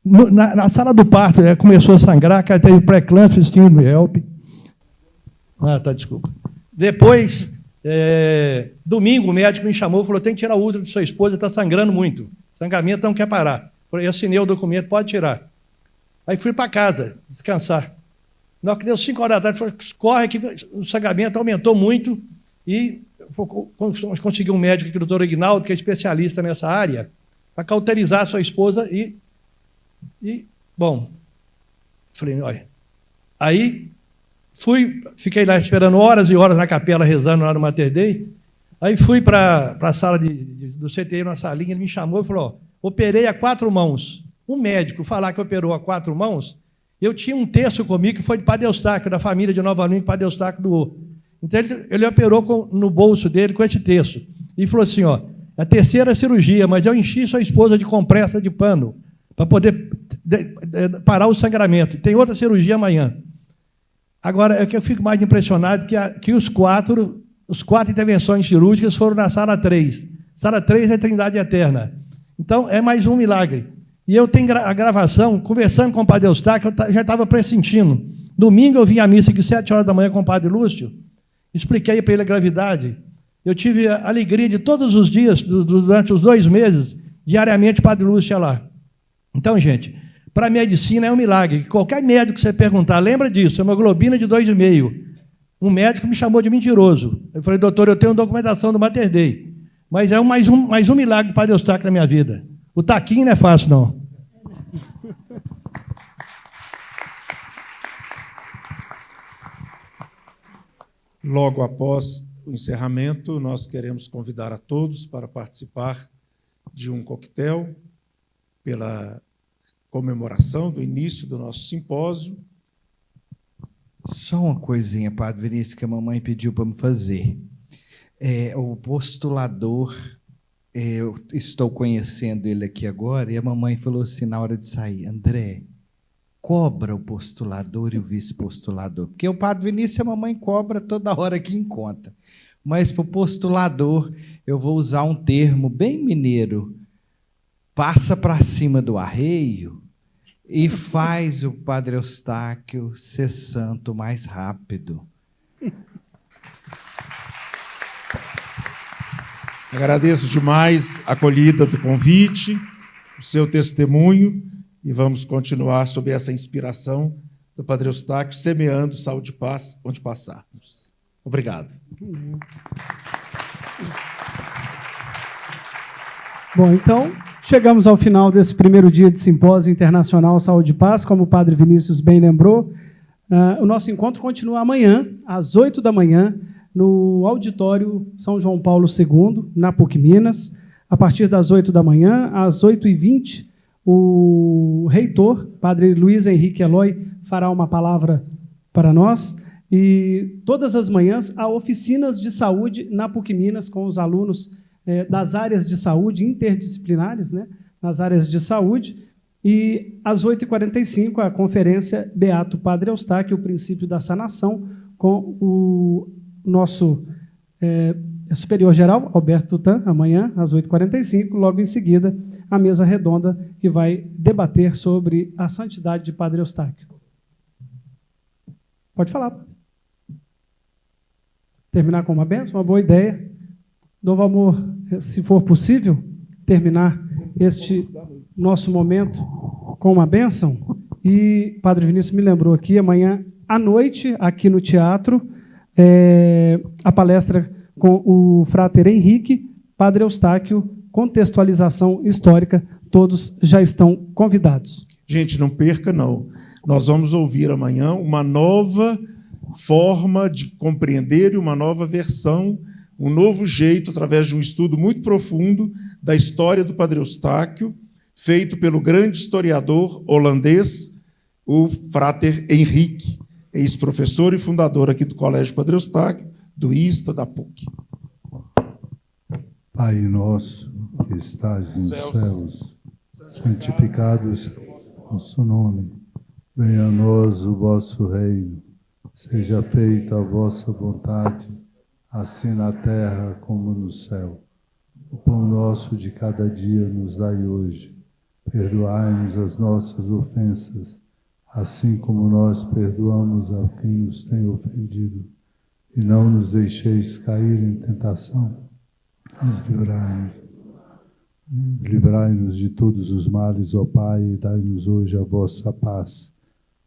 Na sala do parto, começou a sangrar, que ela teve pré-eclâmpsia, estímulo help. Desculpa. Depois, domingo, o médico me chamou e falou, tem que tirar o útero de sua esposa, está sangrando muito. O sangramento não quer parar. Eu assinei o documento, pode tirar. Aí fui para casa, descansar. Na hora que deu 5 horas da tarde, falei, corre que o sangramento aumentou muito e consegui um médico aqui, o doutor Ignaldo, que é especialista nessa área, para cauterizar a sua esposa bom, falei, olha, aí fiquei lá esperando horas e horas na capela, rezando lá no Mater Dei, aí fui para a sala do CTI, na salinha, ele me chamou e falou, operei a 4 mãos. Um médico falar que operou a 4 mãos, eu tinha um texto comigo que foi de Padre Eustáquio, da família de Nova Lima, que Padre Eustáquio doou. Então, ele operou no bolso dele com esse texto. E falou assim, ó, a 3ª cirurgia, mas eu enchi sua esposa de compressa de pano para poder parar o sangramento. Tem outra cirurgia amanhã. Agora, é que eu fico mais impressionado que os 4 intervenções cirúrgicas foram na sala 3. Sala 3 é Trindade Eterna. Então, é mais um milagre. E eu tenho a gravação, conversando com o Padre Eustáquio, eu já estava pressentindo. Domingo eu vim à missa aqui, 7 horas da manhã, com o Padre Lúcio, expliquei para ele a gravidade. Eu tive a alegria de todos os dias, durante os 2 meses, diariamente o Padre Lúcio ia lá. Então, gente, para a medicina é um milagre. Qualquer médico que você perguntar, lembra disso, hemoglobina de 2,5. Um médico me chamou de mentiroso. Eu falei, doutor, eu tenho documentação do Mater Dei, mas é mais um milagre do Padre Eustáquio na minha vida. O taquinho não é fácil, não. Logo após o encerramento, nós queremos convidar a todos para participar de um coquetel pela comemoração do início do nosso simpósio. Só uma coisinha, Padre Vinícius, que a mamãe pediu para me fazer. O postulador, eu estou conhecendo ele aqui agora, e a mamãe falou assim, na hora de sair, André, cobra o postulador e o vice-postulador. Porque o Padre Vinícius, a mamãe cobra toda hora que encontra. Mas para o postulador, eu vou usar um termo bem mineiro. Passa para cima do arreio e faz o Padre Eustáquio ser santo mais rápido. Agradeço demais a acolhida do convite, o seu testemunho, e vamos continuar sob essa inspiração do Padre Eustáquio, semeando saúde e paz onde passarmos. Obrigado. Bom, então, chegamos ao final desse primeiro dia de Simpósio Internacional Saúde e Paz, como o Padre Vinícius bem lembrou. O nosso encontro continua amanhã, às 8 da manhã, no auditório São João Paulo II, na PUC Minas. A partir das 8 da manhã, às 8h20, o reitor, Padre Luiz Henrique Eloy, fará uma palavra para nós. E todas as manhãs há oficinas de saúde na PUC Minas com os alunos das áreas de saúde interdisciplinares, né, nas áreas de saúde. E às 8h45, a conferência Beato Padre Eustáquio, o princípio da sanação, com o nosso superior geral, Alberto Tutan, amanhã, às 8h45, logo em seguida, a mesa redonda que vai debater sobre a santidade de Padre Eustáquio. Pode falar, padre. Terminar com uma bênção, uma boa ideia. Dom Valmor, se for possível, terminar este nosso momento com uma bênção. E Padre Vinícius me lembrou aqui, amanhã à noite, aqui no teatro, a palestra com o Frater Henrique, Padre Eustáquio, contextualização histórica, todos já estão convidados. Gente, não perca, não. Nós vamos ouvir amanhã uma nova forma de compreender e uma nova versão, um novo jeito, através de um estudo muito profundo da história do Padre Eustáquio, feito pelo grande historiador holandês, o Frater Henrique, ex-professor e fundador aqui do Colégio Padre Eustáquio, do ISTA, da PUC. Pai nosso, que estás nos céus, santificado seja o vosso nome. Venha a nós o vosso reino. Seja feita a vossa vontade, assim na terra como no céu. O pão nosso de cada dia nos dai hoje. Perdoai-nos as nossas ofensas, assim como nós perdoamos a quem nos tem ofendido. E não nos deixeis cair em tentação, mas livrai-nos de todos os males, ó Pai, e dai-nos hoje a vossa paz.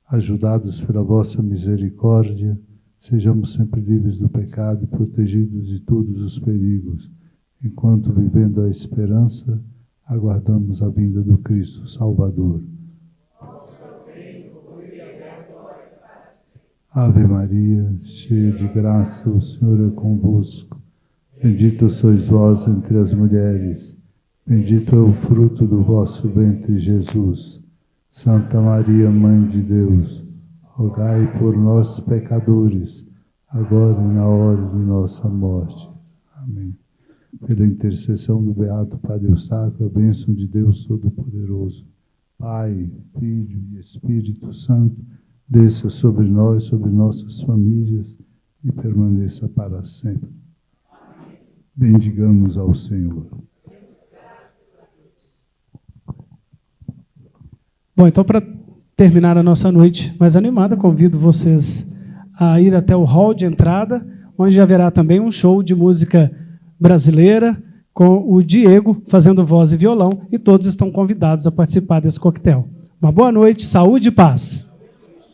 Ajudados pela vossa misericórdia, sejamos sempre livres do pecado e protegidos de todos os perigos, enquanto, vivendo a esperança, aguardamos a vinda do Cristo Salvador. Ave Maria, cheia de graça, o Senhor é convosco. Bendita sois vós entre as mulheres, bendito é o fruto do vosso ventre, Jesus. Santa Maria, Mãe de Deus, rogai por nós, pecadores, agora e na hora de nossa morte. Amém. Pela intercessão do Beato Padre Eustáquio, a bênção de Deus Todo-Poderoso, Pai, Filho e Espírito Santo, desça sobre nós, sobre nossas famílias e permaneça para sempre. Bendigamos ao Senhor. Bom, então, para terminar a nossa noite mais animada, convido vocês a ir até o hall de entrada, onde haverá também um show de música brasileira, com o Diego fazendo voz e violão, e todos estão convidados a participar desse coquetel. Uma boa noite, saúde e paz.